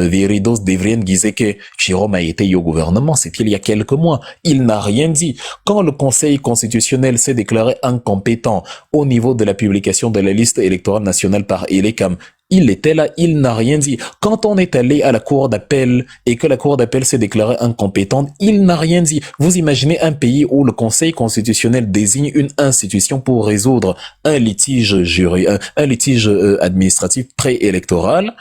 Viridos Devrien Gizeke, Jérôme a été au gouvernement, c'était il y a quelques mois. Il n'a rien dit. Quand le Conseil constitutionnel s'est déclaré incompétent au niveau de la publication de la liste électorale nationale par Elecam, il était là, il n'a rien dit. Quand on est allé à la cour d'appel et que la cour d'appel s'est déclarée incompétente, il n'a rien dit. Vous imaginez un pays où le Conseil constitutionnel désigne une institution pour résoudre un litige administratif préélectoral.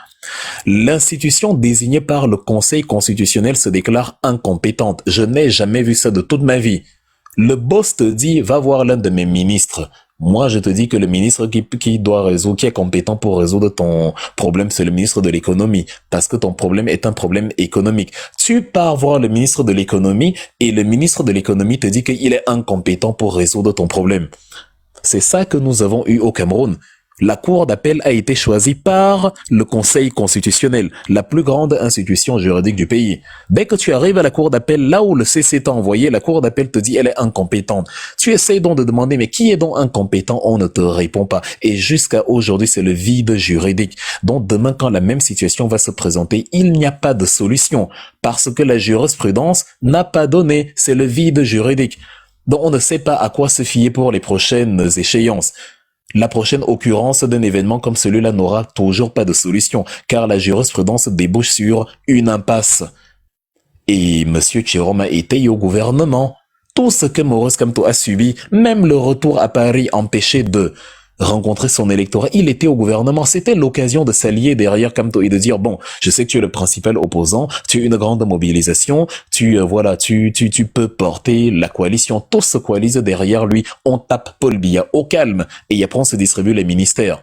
L'institution désignée par le Conseil constitutionnel se déclare incompétente. Je n'ai jamais vu ça de toute ma vie. Le boss te dit, va voir l'un de mes ministres. Moi, je te dis que le ministre qui est compétent pour résoudre ton problème, c'est le ministre de l'économie. Parce que ton problème est un problème économique. Tu pars voir le ministre de l'économie et le ministre de l'économie te dit qu'il est incompétent pour résoudre ton problème. C'est ça que nous avons eu au Cameroun. La cour d'appel a été choisie par le Conseil constitutionnel, la plus grande institution juridique du pays. Dès que tu arrives à la cour d'appel, là où le CC t'a envoyé, la cour d'appel te dit elle est incompétente. Tu essayes donc de demander mais qui est donc incompétent? On ne te répond pas. Et jusqu'à aujourd'hui, c'est le vide juridique. Donc demain, quand la même situation va se présenter, il n'y a pas de solution parce que la jurisprudence n'a pas donné. C'est le vide juridique. Donc on ne sait pas à quoi se fier pour les prochaines échéances. La prochaine occurrence d'un événement comme celui-là n'aura toujours pas de solution, car la jurisprudence débouche sur une impasse. Et M. Jérôme a été au gouvernement. Tout ce que Maurice Kamto a subi, même le retour à Paris empêché de rencontrer son électorat, il était au gouvernement. C'était l'occasion de s'allier derrière Kamto et de dire, bon, je sais que tu es le principal opposant, tu as une grande mobilisation, tu peux porter la coalition. Tous se coalisent derrière lui. On tape Paul Biya au calme et après on se distribue les ministères.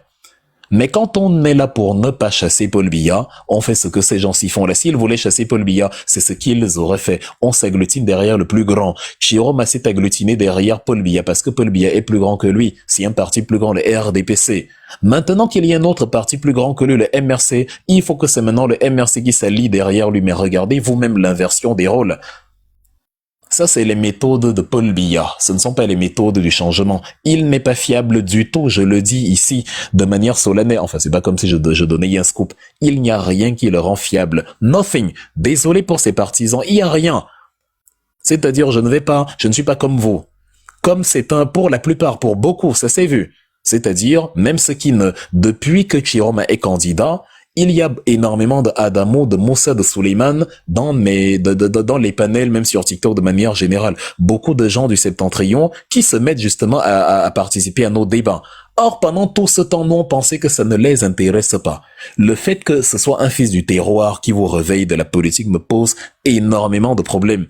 Mais quand on est là pour ne pas chasser Paul Biya, on fait ce que ces gens-ci font là. S'ils voulaient chasser Paul Biya, c'est ce qu'ils auraient fait. On s'agglutine derrière le plus grand. Jérôme s'est agglutiné derrière Paul Biya parce que Paul Biya est plus grand que lui. C'est un parti plus grand, le RDPC. Maintenant qu'il y a un autre parti plus grand que lui, le MRC, il faut que c'est maintenant le MRC qui s'allie derrière lui. Mais regardez vous-même l'inversion des rôles. Ça, c'est les méthodes de Paul Biya. Ce ne sont pas les méthodes du changement. Il n'est pas fiable du tout, je le dis ici, de manière solennelle. Enfin, c'est pas comme si je donnais un scoop. Il n'y a rien qui le rend fiable. Nothing. Désolé pour ses partisans, il n'y a rien. C'est-à-dire, je ne suis pas comme vous. comme c'est pour la plupart, pour beaucoup, ça s'est vu. C'est-à-dire, même ceux qui depuis que Chiroma est candidat, il y a énormément d'Adamo, de Moussa, de Suleiman dans les panels, même sur TikTok de manière générale. Beaucoup de gens du Septentrion qui se mettent justement à participer à nos débats. Or, pendant tout ce temps, nous, on pensait que ça ne les intéresse pas. Le fait que ce soit un fils du terroir qui vous réveille de la politique me pose énormément de problèmes.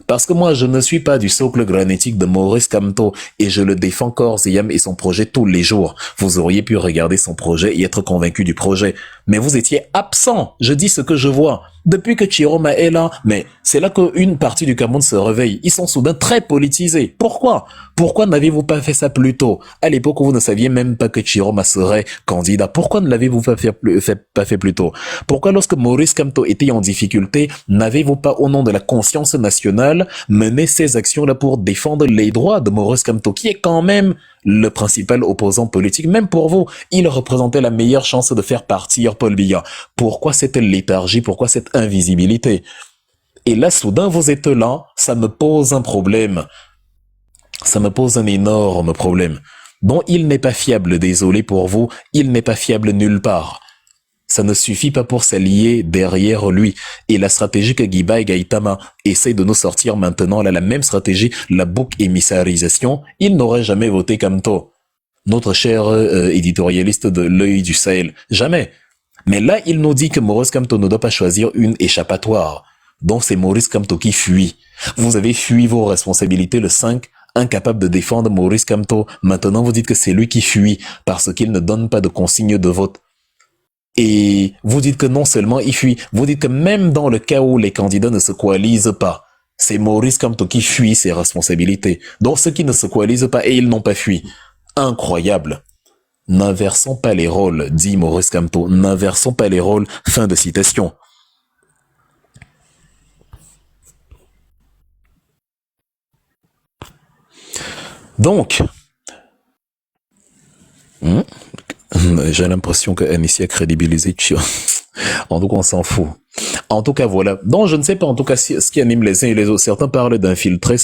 Parce que moi, je ne suis pas du socle granitique de Maurice Kamto et je le défends corps et âme et son projet tous les jours. Vous auriez pu regarder son projet et être convaincu du projet. Mais vous étiez absent. Je dis ce que je vois. Depuis que Chiroma est là, mais c'est là qu'une partie du Cameroun se réveille. Ils sont soudain très politisés. Pourquoi? Pourquoi n'avez-vous pas fait ça plus tôt? À l'époque où vous ne saviez même pas que Chiroma serait candidat. Pourquoi ne l'avez-vous pas fait plus tôt? Pourquoi lorsque Maurice Kamto était en difficulté, n'avez-vous pas au nom de la conscience nationale mené ces actions-là pour défendre les droits de Maurice Kamto, qui est quand même le principal opposant politique, même pour vous, il représentait la meilleure chance de faire partir Paul Biya. Pourquoi cette léthargie? Pourquoi cette invisibilité? Et là, soudain, vous êtes là, ça me pose un problème. Ça me pose un énorme problème. Bon, il n'est pas fiable, désolé pour vous, il n'est pas fiable nulle part. Ça ne suffit pas pour s'allier derrière lui. Et la stratégie que Guiba et Gaïtama essaient de nous sortir maintenant, là, la même stratégie, la bouc émissarisation, il n'aurait jamais voté Kamto. Notre cher éditorialiste de l'œil du Sahel. Jamais. Mais là, il nous dit que Maurice Kamto ne doit pas choisir une échappatoire. Donc c'est Maurice Kamto qui fuit. Vous avez fui vos responsabilités le 5, incapable de défendre Maurice Kamto. Maintenant, vous dites que c'est lui qui fuit parce qu'il ne donne pas de consigne de vote. Et vous dites que non seulement il fuit, vous dites que même dans le cas où les candidats ne se coalisent pas, c'est Maurice Kamto qui fuit ses responsabilités. Donc ceux qui ne se coalisent pas et ils n'ont pas fui. Incroyable. N'inversons pas les rôles, dit Maurice Kamto. N'inversons pas les rôles. Fin de citation. Donc, j'ai l'impression que Anicia a crédibilisé Chio. En tout cas, on s'en fout. En tout cas, voilà. Donc, je ne sais pas, en tout cas, ce qui anime les uns et les autres. Certains parlent d'infiltrer,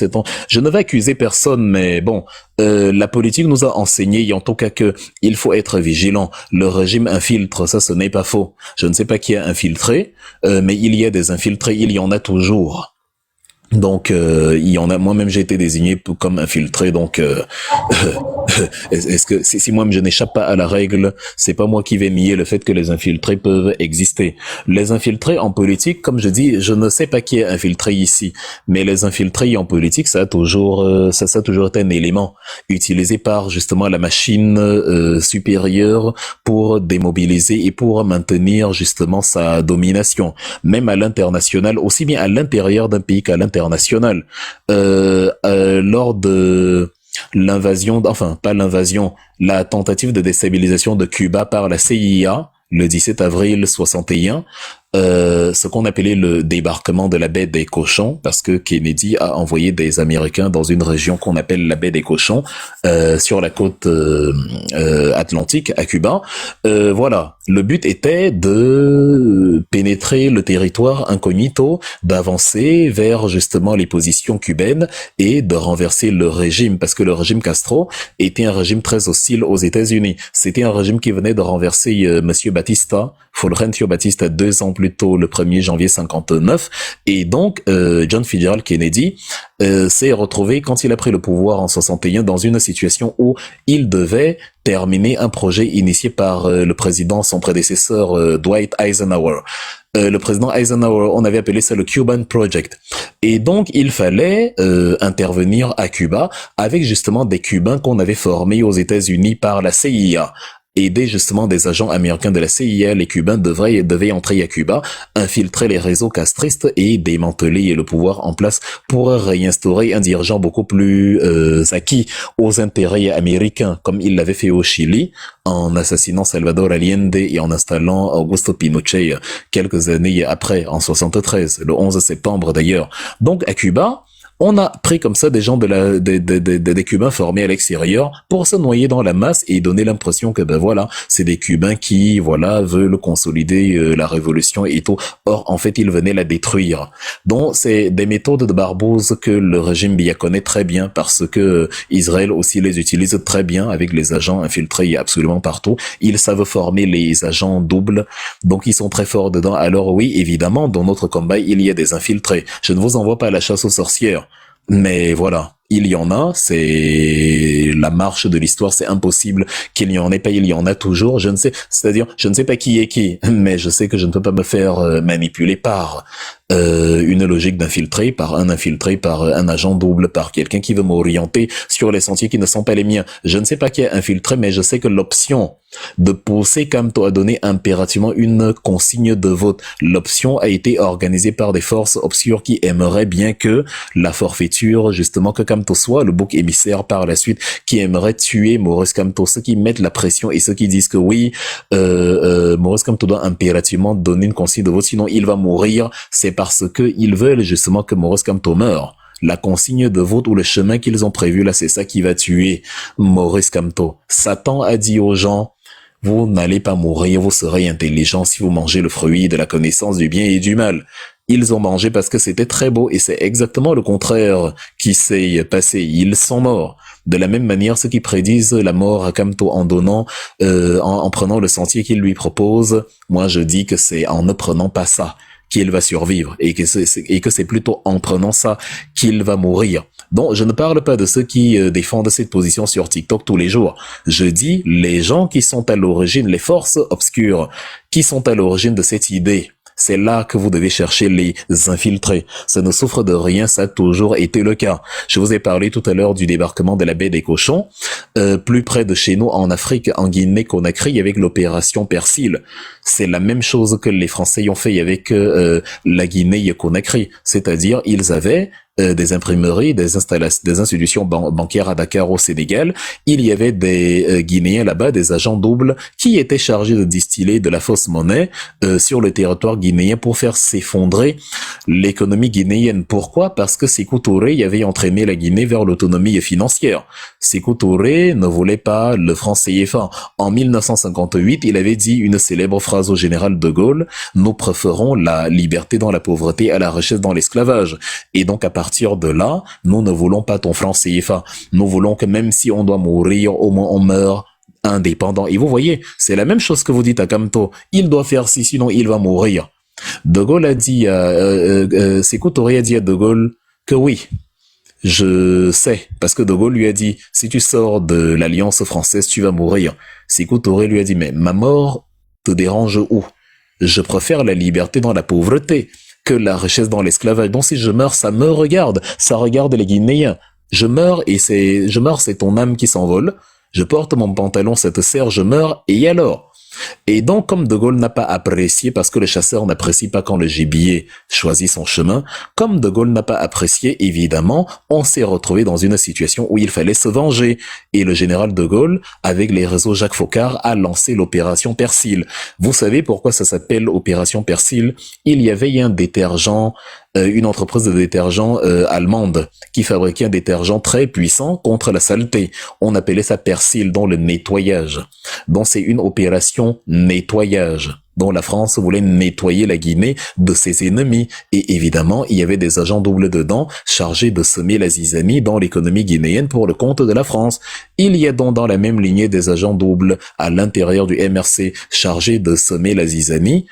je ne vais accuser personne, mais bon, la politique nous a enseigné, en tout cas, que il faut être vigilant. Le régime infiltre, ça, ce n'est pas faux. Je ne sais pas qui a infiltré, mais il y a des infiltrés, il y en a toujours. Donc, il y en a, moi-même, j'ai été désigné comme infiltré, donc, est-ce que, si moi-même je n'échappe pas à la règle, c'est pas moi qui vais nier le fait que les infiltrés peuvent exister. Les infiltrés en politique, comme je dis, je ne sais pas qui est infiltré ici, mais les infiltrés en politique, ça a toujours été un élément utilisé par, justement, la machine, supérieure pour démobiliser et pour maintenir, justement, sa domination. Même à l'international, aussi bien à l'intérieur d'un pays qu'à l'international. Lors de l'invasion, enfin pas l'invasion, la tentative de déstabilisation de Cuba par la CIA le 17 avril 61, ce qu'on appelait le débarquement de la baie des Cochons, parce que Kennedy a envoyé des Américains dans une région qu'on appelle la baie des Cochons, sur la côte atlantique à Cuba. Voilà, le but était de pénétrer le territoire incognito, d'avancer vers justement les positions cubaines et de renverser le régime, parce que le régime Castro était un régime très hostile aux États-Unis. C'était un régime qui venait de renverser Monsieur Batista, Fulgencio Batista, 2 ans plus tôt, le 1er janvier 59, et donc John Fitzgerald Kennedy s'est retrouvé, quand il a pris le pouvoir en 61, dans une situation où il devait terminer un projet initié par le président, son prédécesseur Dwight Eisenhower. Le président Eisenhower, on avait appelé ça le Cuban Project. Et donc, il fallait intervenir à Cuba avec justement des Cubains qu'on avait formés aux États-Unis par la CIA. Aider justement des agents américains de la CIA, les Cubains devaient entrer à Cuba, infiltrer les réseaux castristes et démanteler le pouvoir en place pour réinstaurer un dirigeant beaucoup plus acquis aux intérêts américains, comme il l'avait fait au Chili, en assassinant Salvador Allende et en installant Augusto Pinochet quelques années après, en 73, le 11 septembre d'ailleurs. Donc à Cuba, On a pris comme ça des gens des Cubains formés à l'extérieur pour se noyer dans la masse et donner l'impression que ben voilà, c'est des Cubains qui voilà veulent consolider la révolution et tout. Or en fait ils venaient la détruire. Donc c'est des méthodes de barbose que le régime Biya connaît très bien parce que Israël aussi les utilise très bien avec les agents infiltrés absolument partout. Ils savent former les agents doubles, donc ils sont très forts dedans. Alors oui, évidemment, dans notre combat, il y a des infiltrés. Je ne vous envoie pas à la chasse aux sorcières, mais voilà. Il y en a, c'est la marche de l'histoire, c'est impossible qu'il n'y en ait pas, il y en a toujours, je ne sais, c'est-à-dire, je ne sais pas qui est qui, mais je sais que je ne peux pas me faire manipuler par une logique d'infiltré, par un agent double, par quelqu'un qui veut m'orienter sur les sentiers qui ne sont pas les miens. Je ne sais pas qui est infiltré, mais je sais que l'option de pousser Kamto a donné impérativement une consigne de vote. L'option a été organisée par des forces obscures qui aimeraient bien que la forfaiture, justement, que Kamto soit le bouc émissaire par la suite, qui aimeraient tuer Maurice Kamto, ceux qui mettent la pression et ceux qui disent que oui, Maurice Kamto doit impérativement donner une consigne de vote, sinon il va mourir. C'est parce que ils veulent justement que Maurice Kamto meure. La consigne de vote ou le chemin qu'ils ont prévu là, c'est ça qui va tuer Maurice Kamto. Satan a dit aux gens, vous n'allez pas mourir, vous serez intelligents si vous mangez le fruit de la connaissance du bien et du mal. Ils ont mangé parce que c'était très beau et c'est exactement le contraire qui s'est passé. Ils sont morts. De la même manière, ceux qui prédisent la mort à Kamto en donnant, en prenant le sentier qu'ils lui proposent, moi je dis que c'est en ne prenant pas ça qu'il va survivre et que c'est plutôt en prenant ça qu'il va mourir. Donc, je ne parle pas de ceux qui défendent cette position sur TikTok tous les jours. Je dis les gens qui sont à l'origine, les forces obscures qui sont à l'origine de cette idée. C'est là que vous devez chercher les infiltrés. Ça ne souffre de rien, ça a toujours été le cas. Je vous ai parlé tout à l'heure du débarquement de la baie des Cochons. Plus près de chez nous, en Afrique, en Guinée-Conakry, avec l'opération Persil. C'est la même chose que les Français ont fait avec la Guinée-Conakry. C'est-à-dire, ils avaient des imprimeries, des institutions bancaires à Dakar au Sénégal. Il y avait des Guinéens là-bas, des agents doubles qui étaient chargés de distiller de la fausse monnaie sur le territoire guinéen pour faire s'effondrer l'économie guinéenne. Pourquoi? Parce que Sékou Touré avait entraîné la Guinée vers l'autonomie financière. Sékou Touré ne voulait pas le franc CFA. En 1958, il avait dit une célèbre phrase au général de Gaulle, nous préférons la liberté dans la pauvreté à la richesse dans l'esclavage. Et donc à partir de là, nous ne voulons pas ton franc CFA. Nous voulons que même si on doit mourir, au moins on meurt indépendant. Et vous voyez, c'est la même chose que vous dites à Kamto. Il doit faire ci, sinon il va mourir. De Gaulle a dit, Sékou Touré a dit à De Gaulle que oui, je sais, parce que De Gaulle lui a dit, si tu sors de l'Alliance française, tu vas mourir. Sékou Touré lui a dit, mais ma mort te dérange où? Je préfère la liberté dans la pauvreté que la richesse dans l'esclavage. Donc si je meurs, ça me regarde, ça regarde les Guinéens. Je meurs, c'est ton âme qui s'envole. Je porte mon pantalon, ça te sert, je meurs, et alors? Et donc, comme De Gaulle n'a pas apprécié, parce que le chasseur n'apprécie pas quand le gibier choisit son chemin, comme De Gaulle n'a pas apprécié, évidemment, on s'est retrouvé dans une situation où il fallait se venger. Et le général De Gaulle, avec les réseaux Jacques Foccart, a lancé l'opération Persil. Vous savez pourquoi ça s'appelle opération Persil? Il y avait un détergent, une entreprise de détergent allemande qui fabriquait un détergent très puissant contre la saleté. On appelait ça Persil, dans le nettoyage. Donc c'est une opération nettoyage dont la France voulait nettoyer la Guinée de ses ennemis. Et évidemment, il y avait des agents doubles dedans, chargés de semer la zizanie dans l'économie guinéenne pour le compte de la France. Il y a donc dans la même lignée des agents doubles à l'intérieur du MRC, chargés de semer la zizanie,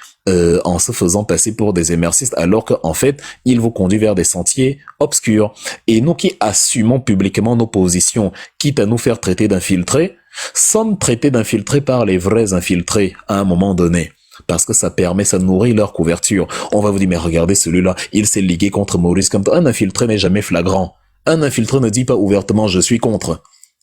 en se faisant passer pour des émercistes, alors qu'en fait, ils vous conduisent vers des sentiers obscurs. Et nous qui assumons publiquement nos positions, quitte à nous faire traiter d'infiltrés, sommes traités d'infiltrés par les vrais infiltrés à un moment donné. Parce que ça nourrit leur couverture. On va vous dire, mais regardez celui-là, il s'est ligué contre Maurice Kamto. Un infiltré n'est jamais flagrant. Un infiltré ne dit pas ouvertement, je suis contre.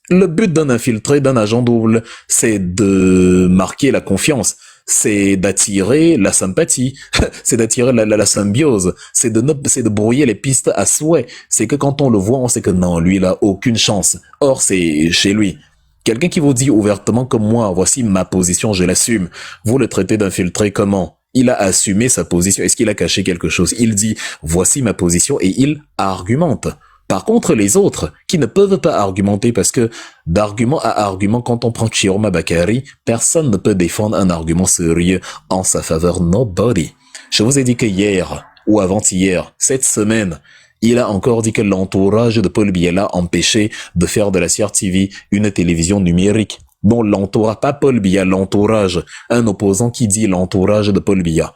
Le but d'un infiltré, d'un agent double, c'est de marquer la confiance. C'est d'attirer la sympathie, c'est d'attirer la symbiose, c'est de brouiller les pistes à souhait. C'est que quand on le voit, on sait que non, lui, il a aucune chance. Or, c'est chez lui. Quelqu'un qui vous dit ouvertement comme moi, voici ma position, je l'assume. Vous le traitez d'infiltré comment? Il a assumé sa position. Est-ce qu'il a caché quelque chose? Il dit, voici ma position et il argumente. Par contre, les autres, qui ne peuvent pas argumenter parce que d'argument à argument, quand on prend Chiroma Bakari, personne ne peut défendre un argument sérieux en sa faveur. Nobody. Je vous ai dit que hier, ou avant-hier, cette semaine, il a encore dit que l'entourage de Paul Biya l'a empêché de faire de la CRTV une télévision numérique. Bon, l'entourage, pas Paul Biya, l'entourage. Un opposant qui dit l'entourage de Paul Biya.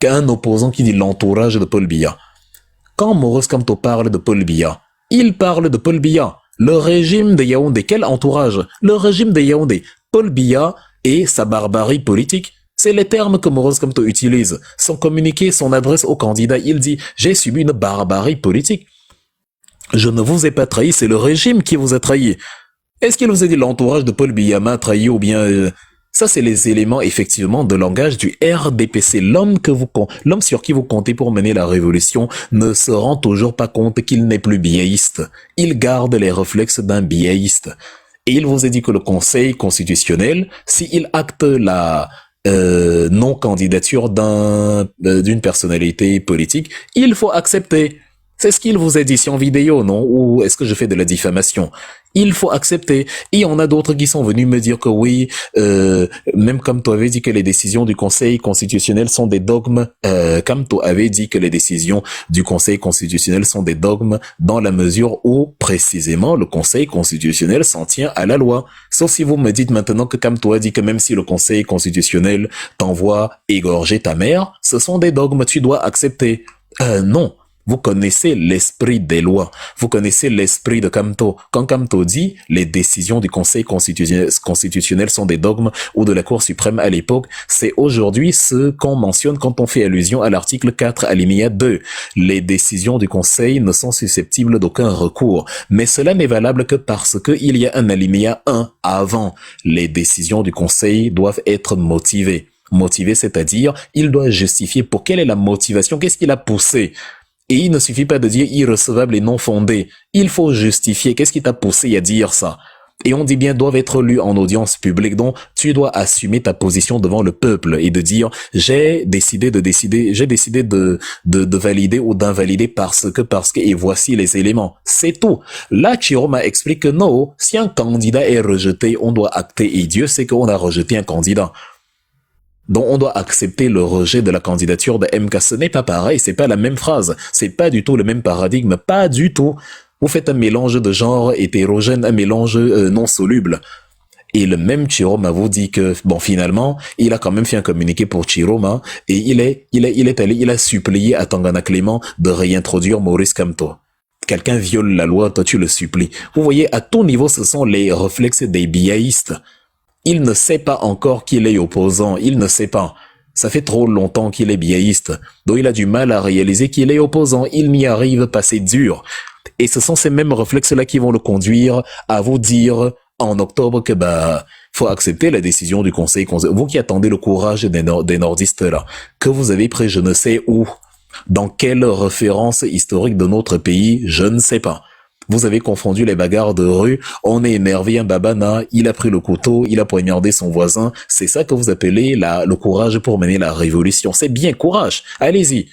Un opposant qui dit l'entourage de Paul Biya. Quand Maurice Kamto parle de Paul Biya, il parle de Paul Biya. Le régime de Yaoundé, quel entourage? Le régime de Yaoundé. Paul Biya et sa barbarie politique. C'est les termes que Maurice Kamto utilise. Son communiqué, son adresse au candidat, il dit « J'ai subi une barbarie politique. Je ne vous ai pas trahi, c'est le régime qui vous a trahi. » Est-ce qu'il vous a dit l'entourage de Paul Biya m'a trahi ou bien... Ça, c'est les éléments, effectivement, de langage du RDPC. L'homme sur qui vous comptez pour mener la révolution ne se rend toujours pas compte qu'il n'est plus biaïste. Il garde les réflexes d'un biaïste. Et il vous a dit que le Conseil constitutionnel, s'il acte la non-candidature d'une personnalité politique, il faut accepter. C'est ce qu'il vous a dit, si en vidéo, non? Ou est-ce que je fais de la diffamation? Il faut accepter. Et on a d'autres qui sont venus me dire que oui, même comme tu avais dit que les décisions du Conseil constitutionnel sont des dogmes, comme tu avais dit que les décisions du Conseil constitutionnel sont des dogmes dans la mesure où, précisément, le Conseil constitutionnel s'en tient à la loi. Sauf si vous me dites maintenant que comme tu as dit que même si le Conseil constitutionnel t'envoie égorger ta mère, ce sont des dogmes, tu dois accepter. Non. Vous connaissez l'esprit des lois. Vous connaissez l'esprit de Kamto. Quand Kamto dit les décisions du Conseil constitutionnel sont des dogmes ou de la Cour suprême à l'époque, c'est aujourd'hui ce qu'on mentionne quand on fait allusion à l'article 4 alinéa 2. Les décisions du Conseil ne sont susceptibles d'aucun recours. Mais cela n'est valable que parce qu'il y a un alinéa 1 avant. Les décisions du Conseil doivent être motivées. Motivées, c'est-à-dire, il doit justifier pour quelle est la motivation, qu'est-ce qui l'a poussé. Et il ne suffit pas de dire irrecevable et non fondé. Il faut justifier. Qu'est-ce qui t'a poussé à dire ça? Et on dit bien doivent être lus en audience publique. Donc, tu dois assumer ta position devant le peuple et de dire j'ai décidé de valider ou d'invalider parce que, et voici les éléments. C'est tout. Là, Chiroma explique que non, si un candidat est rejeté, on doit acter. Et Dieu sait qu'on a rejeté un candidat. Donc on doit accepter le rejet de la candidature de MK. Ce n'est pas pareil, c'est pas la même phrase, c'est pas du tout le même paradigme, pas du tout. Vous faites un mélange de genre hétérogène, un mélange non soluble. Et le même Chiroma vous dit que, bon, finalement, il a quand même fait un communiqué pour Chiroma et il a supplié à Tangana Clément de réintroduire Maurice Kamto. Quelqu'un viole la loi, toi tu le supplies. Vous voyez, à tout niveau, ce sont les réflexes des biaïstes. Il ne sait pas encore qu'il est opposant, il ne sait pas. Ça fait trop longtemps qu'il est biaïste, donc il a du mal à réaliser qu'il est opposant, il n'y arrive pas, c'est dur. Et ce sont ces mêmes réflexes-là qui vont le conduire à vous dire en octobre que faut accepter la décision du Conseil. Vous qui attendez le courage des nordistes là, que vous avez pris je ne sais où, dans quelle référence historique de notre pays, je ne sais pas. Vous avez confondu les bagarres de rue, on est énervé, un babana, il a pris le couteau, il a poignardé son voisin. C'est ça que vous appelez le courage pour mener la révolution. C'est bien, courage, allez-y.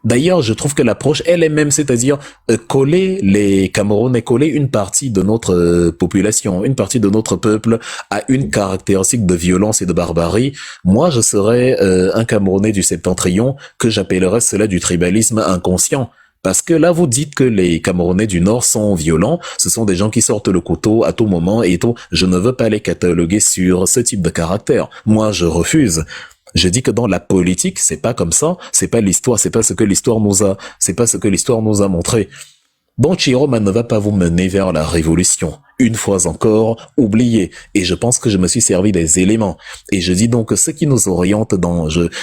D'ailleurs, je trouve que l'approche, elle est même, c'est-à-dire coller les Camerounais, coller une partie de notre population, une partie de notre peuple à une caractéristique de violence et de barbarie. Moi, je serais un Camerounais du septentrion que j'appellerais cela du tribalisme inconscient. Parce que là, vous dites que les Camerounais du Nord sont violents, ce sont des gens qui sortent le couteau à tout moment et tout. Je ne veux pas les cataloguer sur ce type de caractère. Moi, je refuse. Je dis que dans la politique, c'est pas comme ça, c'est pas l'histoire, c'est pas ce que l'histoire nous a montré. Bon, Chiroma ne va pas vous mener vers la révolution. Une fois encore, oubliez. Et je pense que je me suis servi des éléments. Et je dis donc que ceux qui nous orientent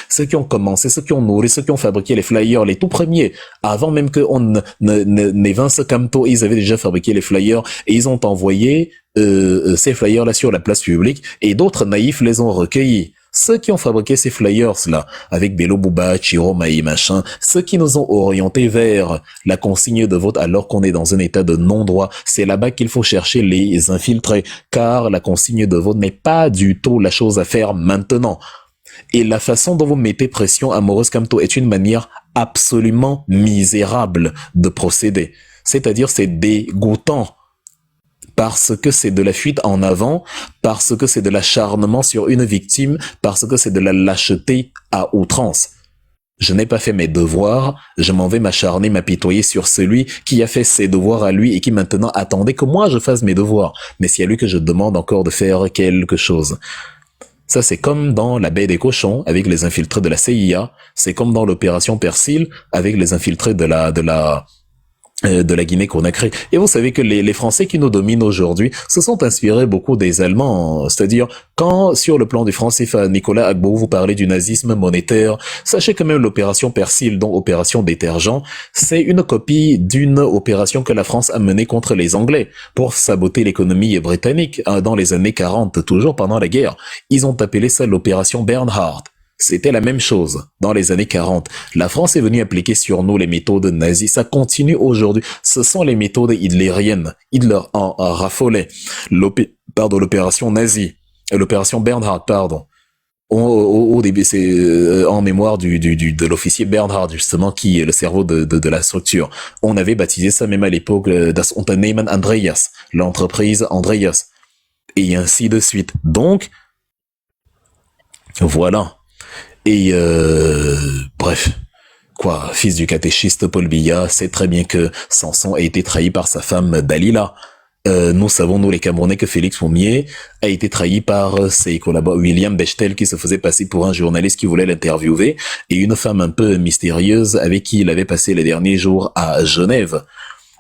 ceux qui ont commencé, ceux qui ont nourri, ceux qui ont fabriqué les flyers, les tout premiers, avant même qu'on n'évince Kamto, ils avaient déjà fabriqué les flyers et ils ont envoyé ces flyers-là sur la place publique et d'autres naïfs les ont recueillis. Ceux qui ont fabriqué ces flyers-là, avec Bello Bouba, Chiroma et machin, ceux qui nous ont orientés vers la consigne de vote alors qu'on est dans un état de non-droit, c'est là-bas qu'il faut chercher les infiltrés, car la consigne de vote n'est pas du tout la chose à faire maintenant. Et la façon dont vous mettez pression à Maurice Kamto est une manière absolument misérable de procéder. C'est-à-dire, c'est dégoûtant. Parce que c'est de la fuite en avant, parce que c'est de l'acharnement sur une victime, parce que c'est de la lâcheté à outrance. Je n'ai pas fait mes devoirs, je m'en vais m'acharner, m'apitoyer sur celui qui a fait ses devoirs à lui et qui maintenant attendait que moi je fasse mes devoirs. Mais c'est à lui que je demande encore de faire quelque chose. Ça, c'est comme dans la baie des cochons avec les infiltrés de la CIA, c'est comme dans l'opération Persil avec les infiltrés de la Guinée-Conakry. Et vous savez que les Français qui nous dominent aujourd'hui se sont inspirés beaucoup des Allemands. C'est-à-dire, quand sur le plan du franc CFA, Nicolas Gbagbo vous parlait du nazisme monétaire, sachez que même l'opération Persil, dont opération détergent, c'est une copie d'une opération que la France a menée contre les Anglais pour saboter l'économie britannique dans les années 40, toujours pendant la guerre. Ils ont appelé ça l'opération Bernhardt. C'était la même chose dans les années 40. La France est venue appliquer sur nous les méthodes nazies. Ça continue aujourd'hui. Ce sont les méthodes hitlériennes. Hitler en raffolait. L'opération nazie. L'opération Bernhardt, pardon. Au début, c'est en mémoire de l'officier Bernhard, justement, qui est le cerveau de la structure. On avait baptisé ça même à l'époque Das Unternehmen Andreas, l'entreprise Andreas. Et ainsi de suite. Donc, voilà. Et bref, quoi, fils du catéchiste Paul Biya sait très bien que Samson a été trahi par sa femme Dalila. Nous savons, nous les Camerounais, que Félix Faumier a été trahi par ses collaborateurs, William Bechtel, qui se faisait passer pour un journaliste qui voulait l'interviewer, et une femme un peu mystérieuse avec qui il avait passé les derniers jours à Genève.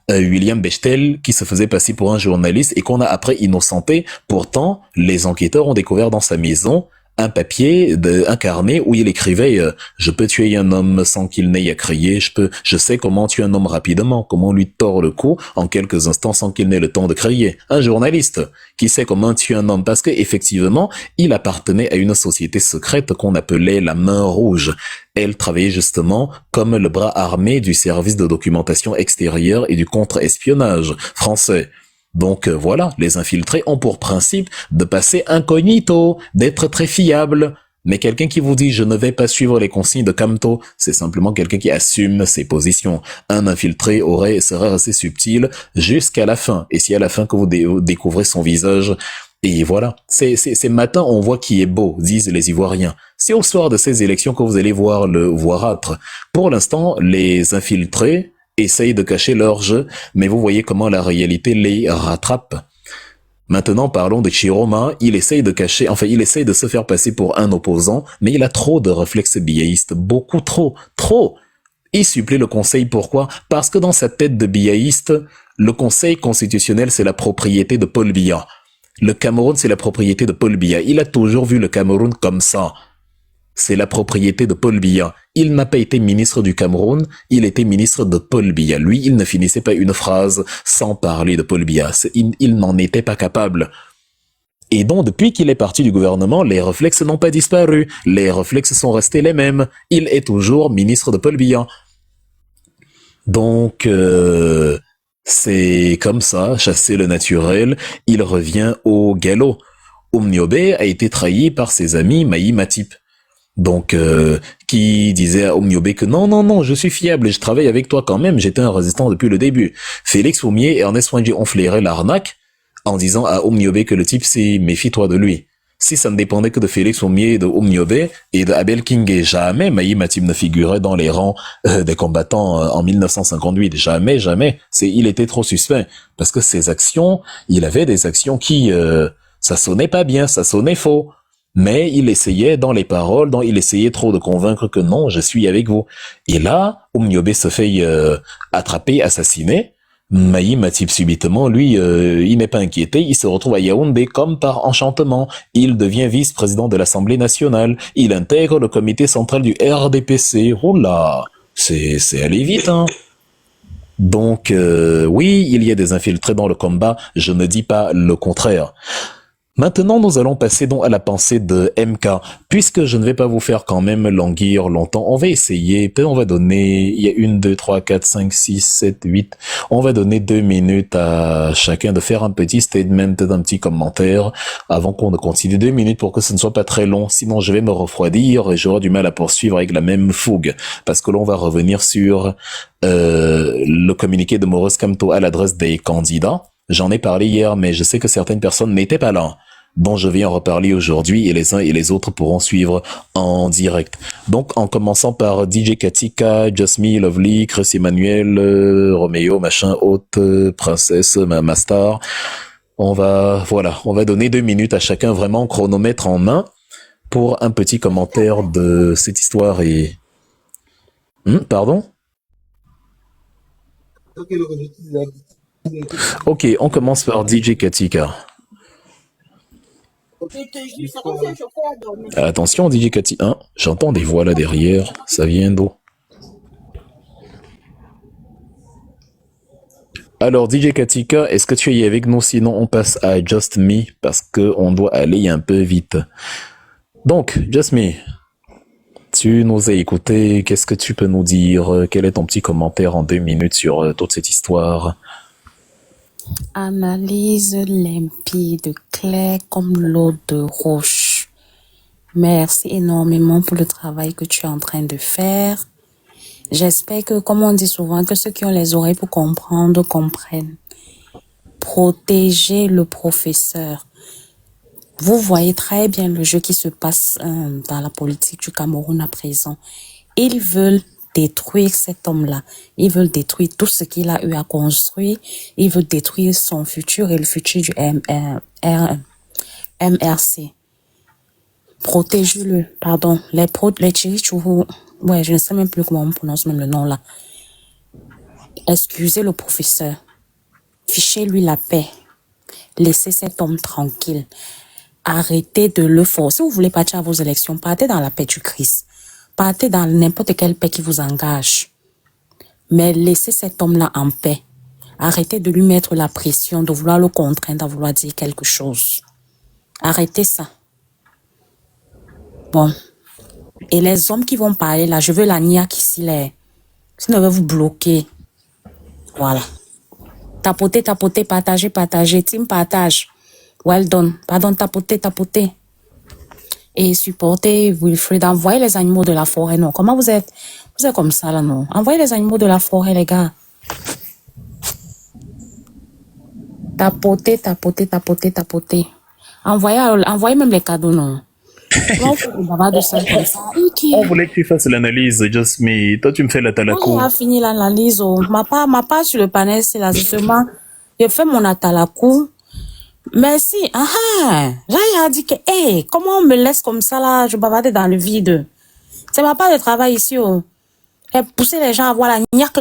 William Bechtel, qui se faisait passer pour un journaliste et qu'on a après innocenté. Pourtant, les enquêteurs ont découvert dans sa maison un papier, un carnet où il écrivait je peux tuer un homme sans qu'il n'ait à crier, je sais comment tuer un homme rapidement, comment lui tord le cou en quelques instants sans qu'il n'ait le temps de crier. Un journaliste qui sait comment tuer un homme parce que effectivement, il appartenait à une société secrète qu'on appelait la Main Rouge. Elle travaillait justement comme le bras armé du service de documentation extérieure et du contre-espionnage français. Donc voilà, les infiltrés ont pour principe de passer incognito, d'être très fiables. Mais quelqu'un qui vous dit « je ne vais pas suivre les consignes de Camto », c'est simplement quelqu'un qui assume ses positions. Un infiltré serait assez subtil jusqu'à la fin. Et si à la fin que vous découvrez son visage, et voilà, c'est matin on voit qui est beau, disent les Ivoiriens. C'est au soir de ces élections que vous allez voir le voirâtre. Pour l'instant, les infiltrés essayent de cacher leur jeu, mais vous voyez comment la réalité les rattrape. Maintenant, parlons de Chiroma. Il essaye de se faire passer pour un opposant, mais il a trop de réflexes biaïstes. Beaucoup trop. Il supplie le conseil. Pourquoi? Parce que dans sa tête de biaïste, le conseil constitutionnel, c'est la propriété de Paul Biya. Le Cameroun, c'est la propriété de Paul Biya. Il a toujours vu le Cameroun comme ça. C'est la propriété de Paul Biya. Il n'a pas été ministre du Cameroun, il était ministre de Paul Biya. Lui, il ne finissait pas une phrase sans parler de Paul Biya. Il n'en était pas capable. Et donc, depuis qu'il est parti du gouvernement, les réflexes n'ont pas disparu. Les réflexes sont restés les mêmes. Il est toujours ministre de Paul Biya. Donc, c'est comme ça, chasser le naturel, il revient au galop. Oumniobé a été trahi par ses amis Maï Matip. Donc, qui disait à Oumniobé que non, je suis fiable et je travaille avec toi quand même, j'étais un résistant depuis le début. Félix Faumier et Ernest Wandji ont flairé l'arnaque en disant à Oumniobé que le type c'est méfie-toi de lui. Si ça ne dépendait que de Félix Faumier, de Oumniobé et de Abel Kingé, jamais Maï Matip ne figurait dans les rangs des combattants en 1958. Jamais. Il était trop suspect parce que ses actions, il avait des actions qui, ça sonnait pas bien, ça sonnait faux. Mais il essayait dans les paroles, il essayait trop de convaincre que non, je suis avec vous. Et là, Oumniobé se fait attraper, assassiner. Maï Matip subitement, lui, il n'est pas inquiété, il se retrouve à Yaoundé comme par enchantement. Il devient vice-président de l'Assemblée nationale. Il intègre le comité central du RDPC. Oh là, c'est allé vite, hein. Donc, oui, il y a des infiltrés dans le combat, je ne dis pas le contraire. Maintenant, nous allons passer donc à la pensée de MK. Puisque je ne vais pas vous faire quand même languir longtemps, on va essayer, peut-être on va donner, il y a 1, 2, 3, 4, 5, 6, 7, 8, on va donner 2 minutes à chacun de faire un petit statement, peut-être un petit commentaire, avant qu'on ne continue 2 minutes pour que ce ne soit pas très long, sinon je vais me refroidir et j'aurai du mal à poursuivre avec la même fougue, parce que l'on va revenir sur le communiqué de Maurice Kamto à l'adresse des candidats. J'en ai parlé hier, mais je sais que certaines personnes n'étaient pas là. Bon, je vais en reparler aujourd'hui et les uns et les autres pourront suivre en direct. Donc, en commençant par DJ Katika, Jasmine, Lovely, Chris Emmanuel, Roméo, machin, Haute, Princesse, Mastar. On va donner 2 minutes à chacun, vraiment chronomètre en main, pour un petit commentaire de cette histoire et... pardon? Ok, on commence par DJ Katika. Attention, DJ Katika. Hein, j'entends des voix là derrière. Ça vient d'où? Alors, DJ Katika, est-ce que tu es avec nous? Sinon, on passe à Just Me parce qu'on doit aller un peu vite. Donc, Just Me, tu nous as écouté. Qu'est-ce que tu peux nous dire? Quel est ton petit commentaire en 2 minutes sur toute cette histoire? Analyse limpide, claire comme l'eau de roche. Merci énormément pour le travail que tu es en train de faire. J'espère que, comme on dit souvent, que ceux qui ont les oreilles pour comprendre, comprennent. Protégez le professeur. Vous voyez très bien le jeu qui se passe dans la politique du Cameroun à présent. Ils veulent détruire cet homme-là. Ils veulent détruire tout ce qu'il a eu à construire. Ils veulent détruire son futur et le futur du MRC. Protégez-le, pardon. Les Tchirichou, ouais, je ne sais même plus comment on prononce même le nom là. Excusez le professeur. Fichez-lui la paix. Laissez cet homme tranquille. Arrêtez de le forcer. Si vous voulez partir à vos élections, partez dans la paix du Christ. Partez dans n'importe quelle paix qui vous engage. Mais laissez cet homme-là en paix. Arrêtez de lui mettre la pression, de vouloir le contraindre, de vouloir dire quelque chose. Arrêtez ça. Bon. Et les hommes qui vont parler là, je veux la niaque ici, sinon on va vous bloquer. Voilà. Tapotez, partagez. Team partage. Well done. Pardon, tapotez. Et supportez Wilfred. Envoyez les animaux de la forêt, non. Comment vous êtes? Vous êtes comme ça, là, non. Envoyez les animaux de la forêt, les gars. Tapotez. Envoyez même les cadeaux, non. On voulait que tu fasses l'analyse, Just Me. Toi, tu me fais la talakou. On a fini l'analyse. Ma part sur le panel, c'est là, justement. Je fais mon atalakou. Merci. Là, il a dit que, comment on me laisse comme ça, là, je bavardais dans le vide. C'est ma part de travail ici, Et pousser les gens à voir la niaque